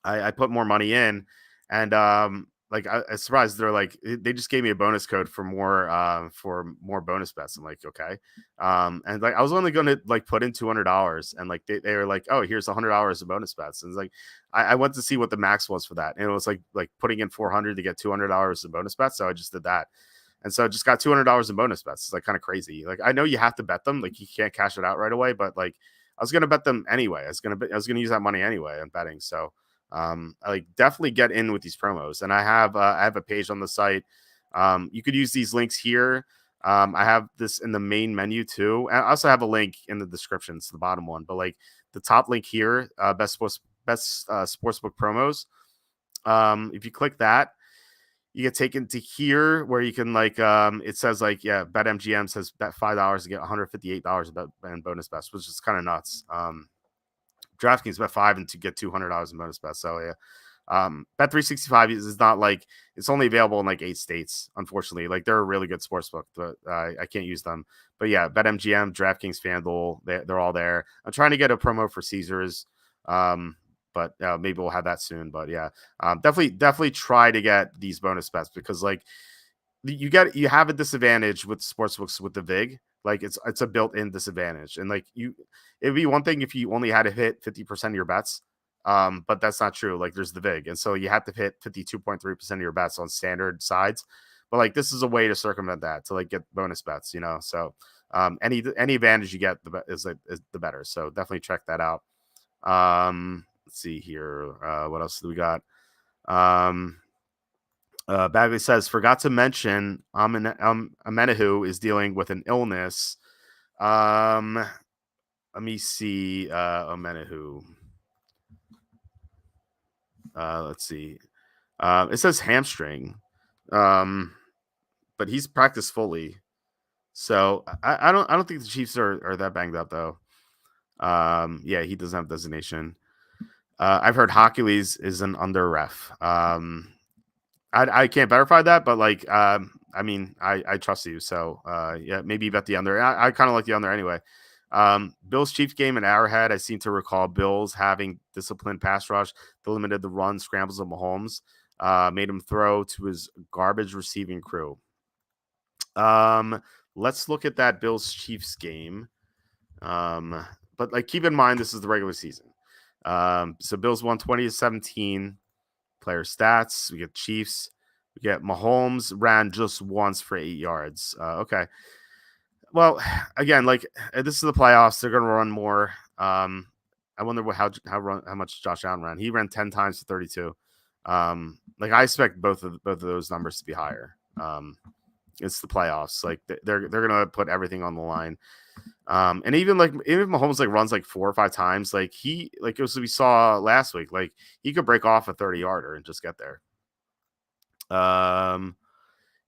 I put more money in, and like I was surprised they're like they just gave me a bonus code for more bonus bets. I'm like, okay. And like I was only going to like put in $200, and like they were like, oh, here's $100 of bonus bets. And it's like I went to see what the max was for that, and it was like putting in $400 to get $200 of bonus bets. So I just did that. And so I just got $200 in bonus bets. It's like kind of crazy. Like I know you have to bet them, like you can't cash it out right away, but like I was gonna bet them anyway. I was gonna use that money anyway on betting. So I like definitely get in with these promos. And I have a page on the site. You could use these links here. I have this in the main menu too. I also have a link in the description. It's the bottom one, but like the top link here, best sportsbook promos. If you click that, you get taken to here where you can like it says like BetMGM says bet $5 to get $158 in bonus bets, which is kind of nuts. DraftKings bet 5 and to get $200 in bonus bets. So yeah. Bet 365 is not like it's only available in like 8 states, unfortunately. Like they're a really good sports book, but I can't use them. But yeah, BetMGM, DraftKings, FanDuel, they're all there. I'm trying to get a promo for Caesars, but maybe we'll have that soon. But yeah, definitely try to get these bonus bets because like you have a disadvantage with sports books with the VIG. Like it's a built-in disadvantage, and like it'd be one thing if you only had to hit 50% of your bets. But that's not true. Like there's the VIG. And so you have to hit 52.3% of your bets on standard sides. But like this is a way to circumvent that to like get bonus bets, you know. So any advantage you get is the better. So definitely check that out. Let's see here. What else do we got? Bagley says, forgot to mention Amenahu is dealing with an illness. Let me see Amenahu. Let's see. It says hamstring, but he's practiced fully. So I don't think the Chiefs are that banged up though. Yeah, he doesn't have designation. I've heard Hercules is an under ref. I can't verify that, but like I mean I trust you. So yeah, maybe bet the under. I kind of like the under anyway. Bills Chiefs game in Arrowhead, I seem to recall Bills having disciplined pass rush that limited the run scrambles of Mahomes, made him throw to his garbage receiving crew. Let's look at that Bills Chiefs game. But like keep in mind this is the regular season. So Bills won 20-17. Player stats. We get Chiefs. We get Mahomes ran just once for 8 yards. Okay. Well, again, like this is the playoffs. They're going to run more. I wonder how much Josh Allen ran. He ran 10 times to 32. Like I expect both of those numbers to be higher. It's the playoffs. Like they're going to put everything on the line. And even Mahomes like runs like 4 or 5 times, like he like it was we saw last week, like he could break off a 30-yarder and just get there.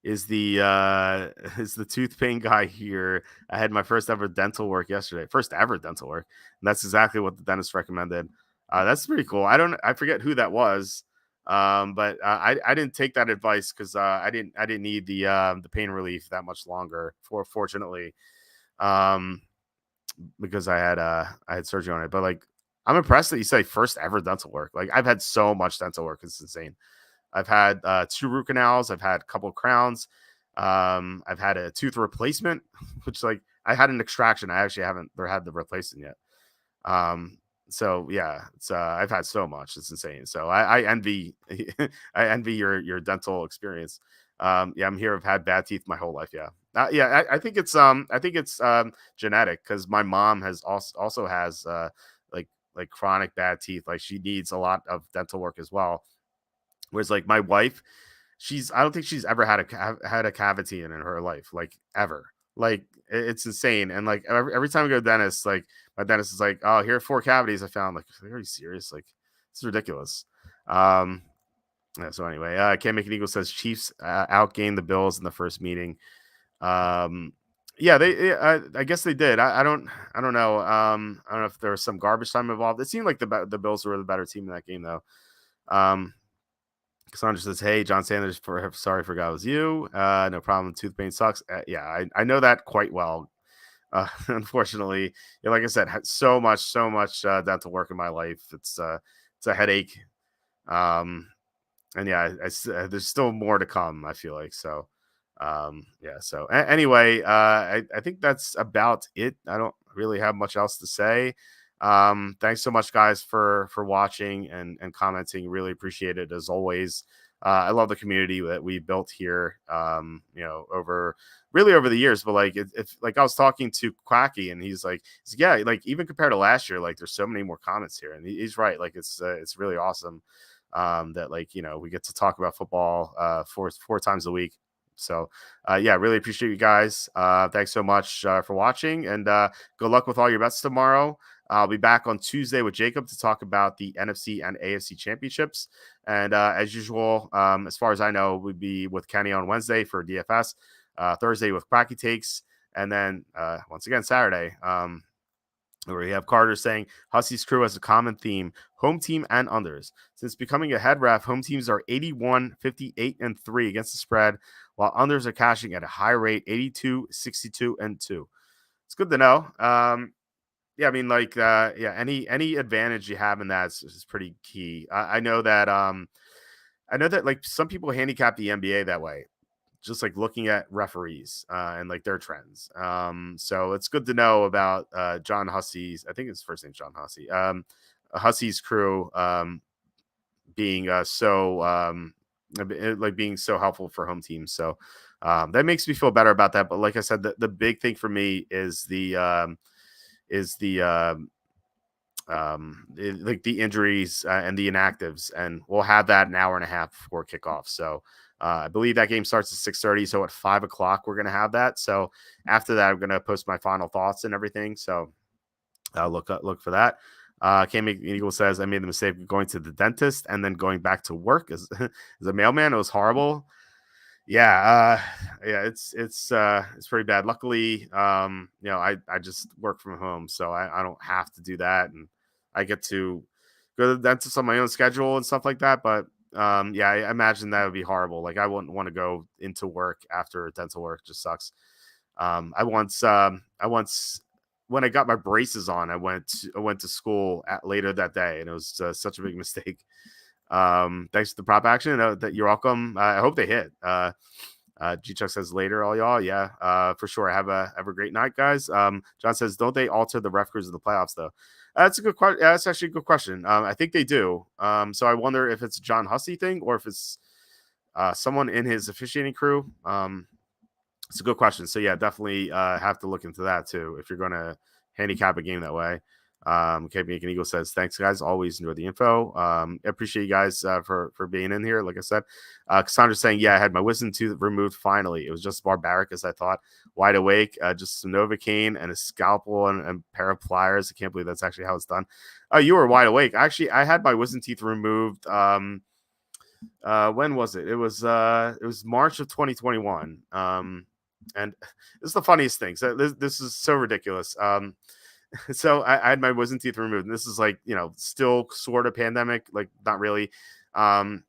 Is the tooth pain guy here? I had my first ever dental work yesterday. First ever dental work. And that's exactly what the dentist recommended. That's pretty cool. I forget who that was. But I didn't take that advice because I didn't need the pain relief that much longer, fortunately. Because I had surgery on it. But like I'm impressed that you say first ever dental work. Like I've had so much dental work, it's insane. I've had 2 root canals. I've had a couple of crowns. I've had a tooth replacement, which like I had an extraction. I actually haven't had the replacement yet. So yeah, it's I've had so much. It's insane. So I envy I envy your dental experience. Yeah, I'm here. I've had bad teeth my whole life. Yeah. Yeah, I think it's genetic because my mom has also has like chronic bad teeth. Like she needs a lot of dental work as well. Whereas like my wife, I don't think she's ever had a cavity in her life, like ever. Like it's insane. And like every time I go to dentist, like my dentist is like, "Oh, here are 4 cavities I found." Like, are you serious? Like it's ridiculous. Yeah, so anyway, Can't Make An Eagle says Chiefs outgained the Bills in the first meeting. Yeah, I guess they did. I don't know. I don't know if there was some garbage time involved. It seemed like the Bills were the better team in that game, though. Cassandra says, "Hey, John Sanders, sorry, forgot it was you. No problem. Tooth pain sucks." Yeah, I know that quite well. Unfortunately, yeah, like I said, had so much dental work in my life. It's a headache. And yeah, there's still more to come. I feel like so. Yeah. So anyway, I think that's about it. I don't really have much else to say. Thanks so much, guys, for watching and commenting. Really appreciate it as always. I love the community that we built here. Over the years. But like, if like I was talking to Quacky and he's like, yeah, like even compared to last year, like there's so many more comments here, and he's right. Like it's really awesome that like we get to talk about football 4 times a week. So yeah, really appreciate you guys. Thanks so much for watching, and good luck with all your bets tomorrow. I'll be back on Tuesday with Jacob to talk about the NFC and AFC championships. And as usual, as far as I know, we'd be with Kenny on Wednesday for DFS, Thursday with Quacky Takes, and then once again Saturday, where we have Carter saying Hussey's crew has a common theme: home team and unders. Since becoming a head ref, home teams are 81, 58, and 3 against the spread, while unders are cashing at a high rate: 82, 62, and 2. It's good to know. Yeah, I mean, like, yeah, any advantage you have in that is pretty key. I know that like some people handicap the NBA that way, just like looking at referees and like their trends. So it's good to know about John Hussey's. I think his first name's John Hussey. Hussey's crew being like being so helpful for home teams. So that makes me feel better about that. But like I said, the big thing for me is like the injuries and the inactives, and we'll have that an hour and a half before kickoff. So I believe that game starts at 6:30. So at 5 o'clock, we're going to have that. So after that, I'm going to post my final thoughts and everything. So look for that. Cam Eagle says, I made the mistake of going to the dentist and then going back to work as a mailman. It was horrible. Yeah, it's pretty bad. Luckily, I just work from home, so I don't have to do that, and I get to go to the dentist on my own schedule and stuff like that. But yeah, I imagine that would be horrible. Like, I wouldn't want to go into work after dental work. It just sucks. I once when I got my braces on, I went to school later that day, and it was such a big mistake. Thanks for the prop action. That you're welcome. I hope they hit. G Chuck says later, all y'all. Yeah, for sure. Have a great night, guys. John says, don't they alter the ref crews of the playoffs though? That's a good question. That's actually a good question. I think they do. So I wonder if it's a John Hussey thing or if it's someone in his officiating crew. It's a good question. So yeah, definitely have to look into that too if you're going to handicap a game that way. KP Eagle says, thanks guys, always enjoy the info. Appreciate you guys for being in here. Like I said, Cassandra's saying, yeah, I had my wisdom tooth removed finally. It was just barbaric as I thought. Wide awake, just some Novocaine and a scalpel and a pair of pliers. I can't believe that's actually how it's done. Oh, you were wide awake. Actually, I had my wisdom teeth removed when was it? It was March of 2021. And this is the funniest thing. So this is so ridiculous. So I had my wisdom teeth removed, and this is like, still sort of pandemic, like not really. And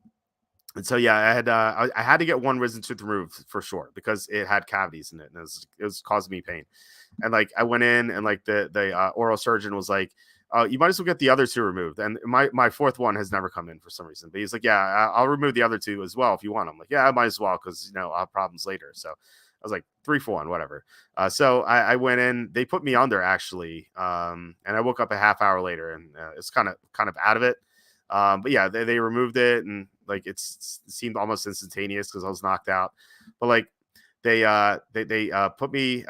so yeah, I had to get one wisdom tooth removed for sure because it had cavities in it, and it was causing me pain. And like I went in, and like the oral surgeon was like, you might as well get the other two removed. And my fourth one has never come in for some reason, but he's like, yeah, I'll remove the other two as well if you want. I'm like, yeah, I might as well, because I'll have problems later. So I was like 3 for 1, whatever. So I went in. They put me under actually, and I woke up a half hour later, and it's kind of out of it. But yeah, they removed it, and like it seemed almost instantaneous because I was knocked out. But like they put me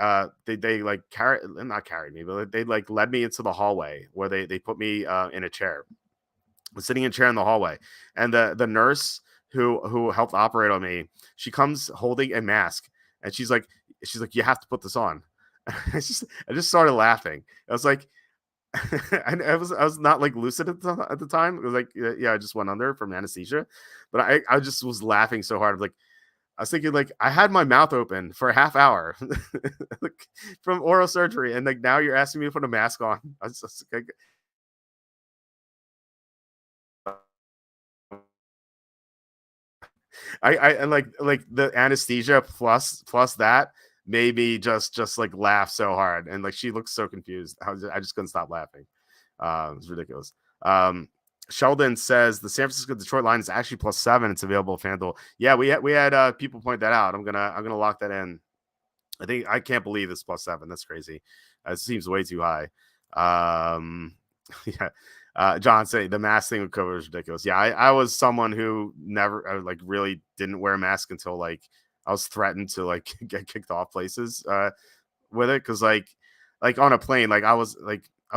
they like not carried me, but they like led me into the hallway where they put me in a chair. I was sitting in a chair in the hallway, and the nurse who helped operate on me, she comes holding a mask. And she's like, you have to put this on. I just started laughing. I was like, I was not like lucid at the time. It was like, yeah, I just went under from anesthesia, but I just was laughing so hard. Like, I was thinking, like, I had my mouth open for a half hour like, from oral surgery, and like now you're asking me to put a mask on. I was just like, I like the anesthesia plus that made me just like laugh so hard, and like she looked so confused. I just couldn't stop laughing. It was ridiculous. Sheldon says the San Francisco Detroit line is actually +7. It's available at FanDuel. Yeah, we had people point that out. I'm gonna lock that in. I can't believe it's +7. That's crazy. It seems way too high. Yeah. John say the mask thing with COVID is ridiculous. Yeah, I was someone who never like really didn't wear a mask until like I was threatened to like get kicked off places with it, because like on a plane, like I was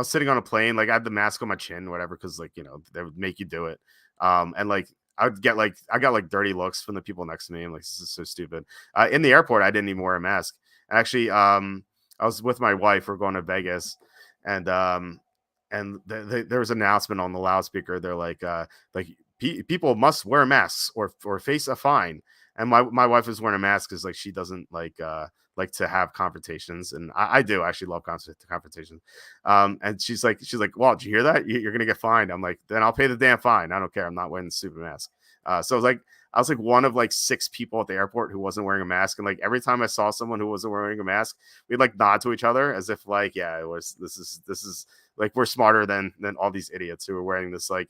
sitting on a plane, like I had the mask on my chin, whatever, because like they would make you do it. And like I got like dirty looks from the people next to me. I'm like, this is so stupid. In the airport, I didn't even wear a mask. Actually, I was with my wife. We're going to Vegas, and there was an announcement on the loudspeaker. They're like people must wear masks or face a fine. And my wife is wearing a mask because like she doesn't like to have confrontations, and I do actually love confrontations. And she's like, well, did you hear that? You're gonna get fined. I'm like, then I'll pay the damn fine. I don't care. I'm not wearing the stupid mask. So I was like one of like 6 people at the airport who wasn't wearing a mask, and like every time I saw someone who wasn't wearing a mask, we'd like nod to each other as if like, yeah, it was this is like we're smarter than all these idiots who are wearing this like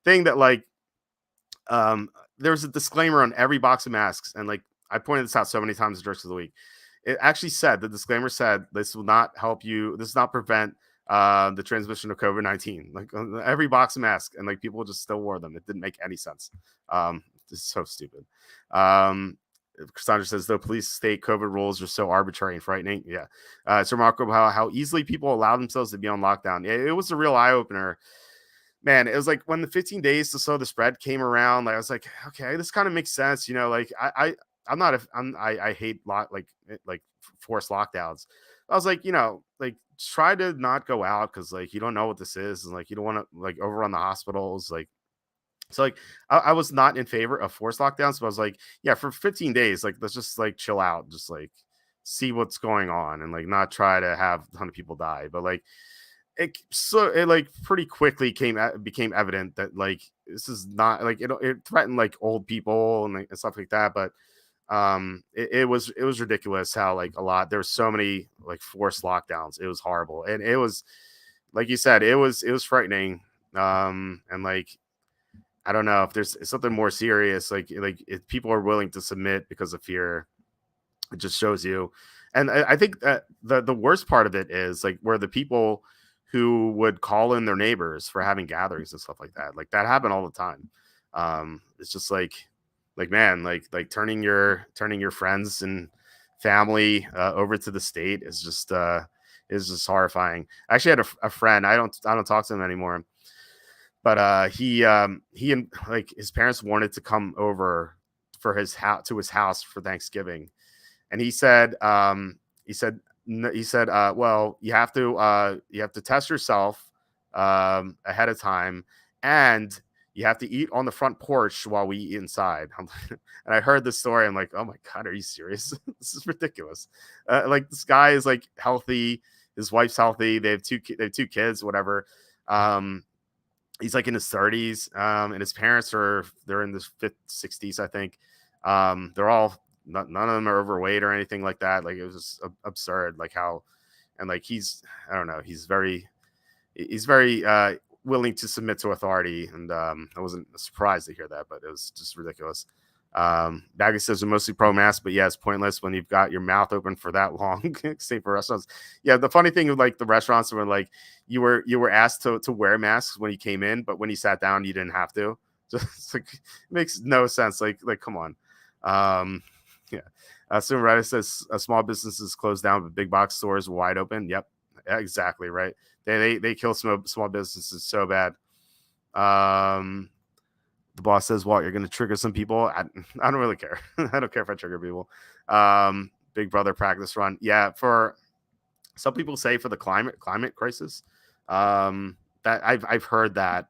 thing that like there's a disclaimer on every box of masks, and like I pointed this out so many times in Jerks of the Week. It actually said the disclaimer said this will not help you. This will not prevent the transmission of COVID-19. Like every box of masks, and like people just still wore them. It didn't make any sense. This is so stupid. Cassandra says, though police state COVID rules are so arbitrary and frightening. Yeah. It's remarkable how easily people allow themselves to be on lockdown. It was a real eye opener. Man, it was like when the 15 days to slow the spread came around, like I was like, okay, this kind of makes sense. You know, like I'm not, I hate like forced lockdowns. I was like, you know, like try to not go out because like you don't know what this is, and like you don't want to like overrun the hospitals. Like, so like I was not in favor of forced lockdowns, but I was like, yeah, for 15 days, like let's just like chill out, just like see what's going on, and like not try to have a ton of people die. But like it like pretty quickly became evident that like this is not like it threatened like old people and, like, and stuff like that. But it was ridiculous how like there's so many like forced lockdowns. It was horrible, and it was like you said, it was frightening. And like I don't know if there's something more serious, like if people are willing to submit because of fear, it just shows you. And I think that the worst part of it is like where the people who would call in their neighbors for having gatherings and stuff like that happened all the time. It's just like man, like turning your friends and family over to the state is just horrifying. I actually had a friend. I don't talk to him anymore, but he and like his parents wanted to come over for his house to his house for Thanksgiving, and he said well, you have to test yourself ahead of time, and you have to eat on the front porch while we eat inside. And I heard this story. I'm like, oh my god, are you serious? This is ridiculous. Like this guy is like healthy, his wife's healthy, they have two kids, whatever. He's like in his 30s, and his parents they're in the 60s, I think. They're all none of them are overweight or anything like that. Like it was just absurd, like how, and like I don't know, he's very willing to submit to authority, and I wasn't surprised to hear that, but it was just ridiculous. Baggy says they're mostly pro mask, but yeah, it's pointless when you've got your mouth open for that long. Same for restaurants. Yeah, the funny thing with like the restaurants were like you were asked to wear masks when you came in, but when you sat down, you didn't have to. Just like it makes no sense. Like come on. Yeah. Sumer Reddit says small businesses closed down, but big box stores wide open. Yep, yeah, exactly right. They kill small businesses so bad. The boss says, Walt, you're going to trigger some people. I don't really care. I don't care if I trigger people. Big Brother practice run. Yeah, for some people say for the climate crisis. That I've heard that.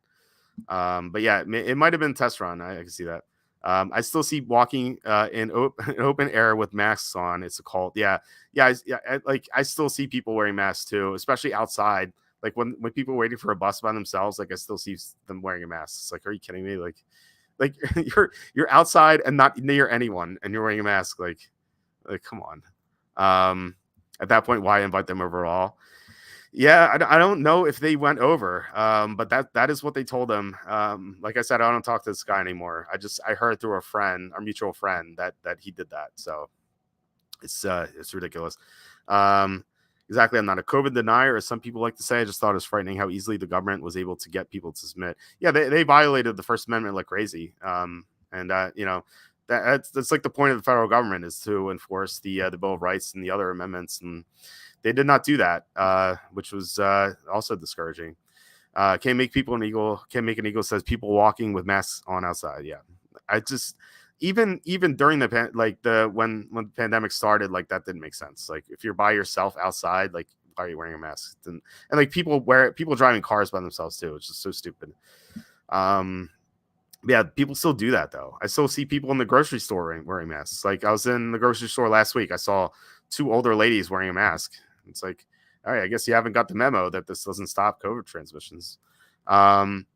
But yeah, it might have been test run. I can see that. I still see walking in open air with masks on. It's a cult. Yeah. I still see people wearing masks too, especially outside. Like when people are waiting for a bus by themselves, like I still see them wearing a mask. It's like, are you kidding me? Like you're outside and not near anyone, and you're wearing a mask. Like come on. At that point, why invite them over at all? Yeah, I don't know if they went over, but that is what they told him. Like I said, I don't talk to this guy anymore. I heard through a friend, our mutual friend, that he did that. So it's ridiculous. Exactly. I'm not a COVID denier, as some people like to say. I just thought it was frightening how easily the government was able to get people to submit. Yeah, they violated the First Amendment like crazy. You know, that's like the point of the federal government is to enforce the Bill of Rights and the other amendments, and they did not do that, which was also discouraging. Can't make people an eagle. Can't make an eagle says people walking with masks on outside. Yeah, I just even during when the pandemic started, like that didn't make sense. Like if you're by yourself outside, like why are you wearing a mask? And like people driving cars by themselves too. It's just so stupid. Um, yeah, people still do that though. I still see people in the grocery store wearing masks. Like I was in the grocery store last week. I saw two older ladies wearing a mask. It's like, all right, I guess you haven't got the memo that this doesn't stop COVID transmissions. Um,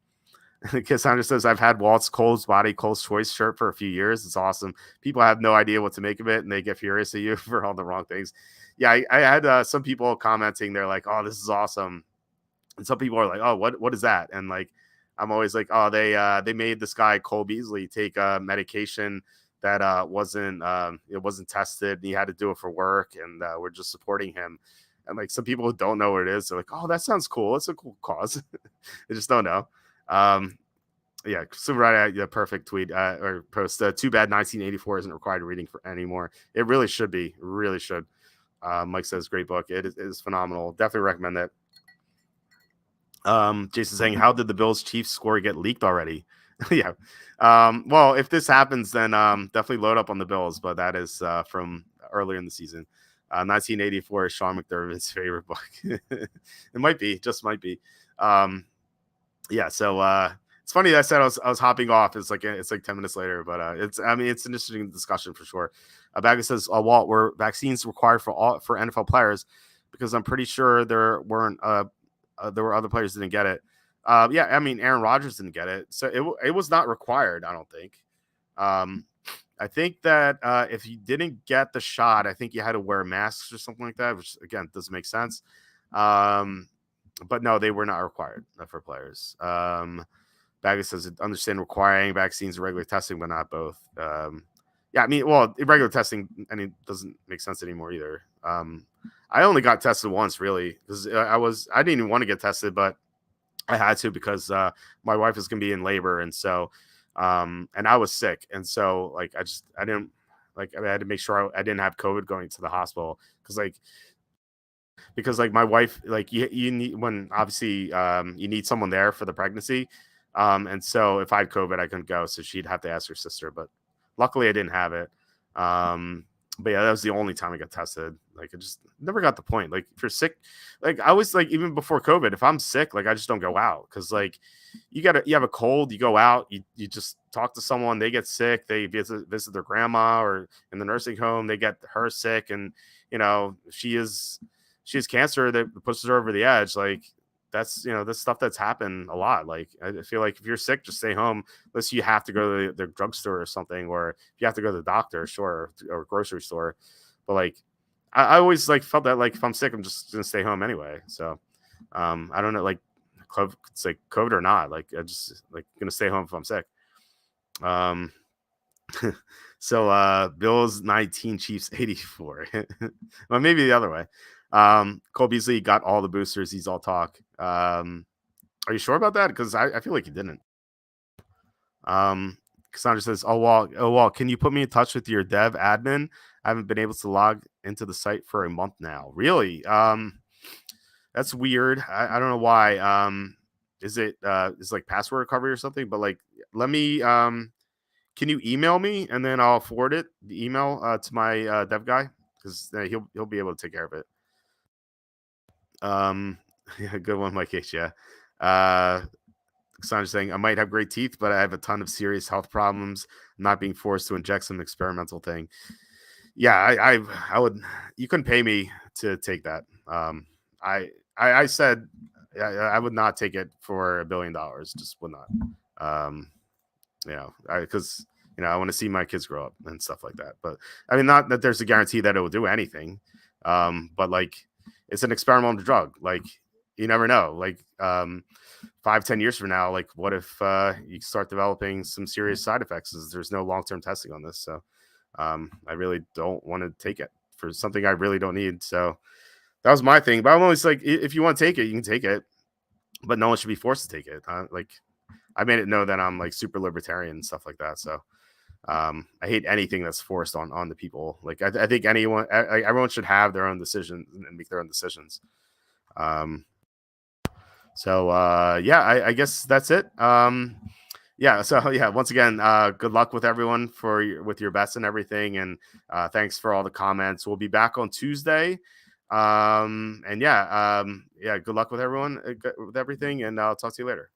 Cassandra says, I've had Walt's Cole's Body Cole's Choice shirt for a few years. It's awesome. People have no idea what to make of it and they get furious at you for all the wrong things. Yeah, I had some people commenting. They're like, oh, this is awesome. And some people are like, oh, what is that? And like, I'm always like, oh, they made this guy Cole Beasley take a medication that it wasn't tested. And he had to do it for work, and we're just supporting him. And like some people who don't know what it is, they're like, oh, that sounds cool. It's a cool cause. They just don't know. Yeah, Super right. Yeah, perfect tweet or post. Too bad 1984 isn't required reading for anymore. It really should be. Really should. Mike says, great book. It is phenomenal. Definitely recommend it. Jason saying, how did the Bills Chiefs score get leaked already? Yeah. Well, if this happens, then definitely load up on the Bills, but that is from earlier in the season. 1984 is Sean McDermott's favorite book. It might be, just might be. Yeah, so it's funny that I said I was hopping off. It's like 10 minutes later, but it's an interesting discussion for sure. Bagger says, Walt, were vaccines required for NFL players? Because I'm pretty sure there were other players that didn't get it. Yeah, I mean, Aaron Rodgers didn't get it, so it was not required. I don't think. I think that if you didn't get the shot, I think you had to wear masks or something like that, which again doesn't make sense. But no, they were not required for players. Bagger says, understand requiring vaccines and regular testing, but not both. Yeah, I mean, well, regular testing, and it doesn't make sense anymore either. I only got tested once, really, because I didn't even want to get tested, but I had to because my wife is going to be in labor, and so and I was sick, and so like I didn't like I had to make sure I didn't have COVID going to the hospital because my wife, like you need, when obviously you need someone there for the pregnancy, and so if I had COVID I couldn't go, so she'd have to ask her sister, but luckily I didn't have it. But yeah, that was the only time I got tested. Like I just never got the point. Like if you're sick, like I was like, even before COVID, if I'm sick, like I just don't go out, because like you have a cold, you go out, you just talk to someone, they get sick, they visit their grandma, or in the nursing home they get her sick, and she has cancer that pushes her over the edge. Like that's this stuff that's happened a lot. Like I feel like if you're sick, just stay home unless you have to go to the drugstore or something, or if you have to go to the doctor, sure, or grocery store. But like I always like felt that like if I'm sick, I'm just gonna stay home anyway. So I don't know, like it's like COVID or not, like I just like gonna stay home if I'm sick. So Bills 19, Chiefs 84. Well, maybe the other way. Cole Beasley got all the boosters. He's all talk. Are you sure about that? Because I feel like he didn't. Cassandra says, oh Walt, can you put me in touch with your dev admin? I haven't been able to log into the site for a month now. Really? That's weird. I don't know why. Is it like password recovery or something? But like, let me can you email me and then I'll forward the email to my dev guy, because he'll be able to take care of it. Yeah, good one, Mike H. Yeah. Sandra's saying, I might have great teeth, but I have a ton of serious health problems. I'm not being forced to inject some experimental thing. Yeah, I would. You couldn't pay me to take that. I said I would not take it for $1 billion. Just would not. Because I want to see my kids grow up and stuff like that. But I mean, not that there's a guarantee that it will do anything. But like, it's an experimental drug. Like, you never know. Like, 5-10 years from now, like, what if you start developing some serious side effects? There's no long-term testing on this. So I really don't want to take it for something I really don't need. So that was my thing. But I'm always like, if you want to take it, you can take it, but no one should be forced to take it. Like, I made it know that I'm like super libertarian and stuff like that. So I hate anything that's forced on the people. Like I think everyone should have their own decisions and make their own decisions. So yeah, I guess that's it. Yeah. So yeah, once again, good luck with everyone with your bets and everything, and thanks for all the comments. We'll be back on Tuesday. And yeah, yeah, good luck with everyone with everything, and I'll talk to you later.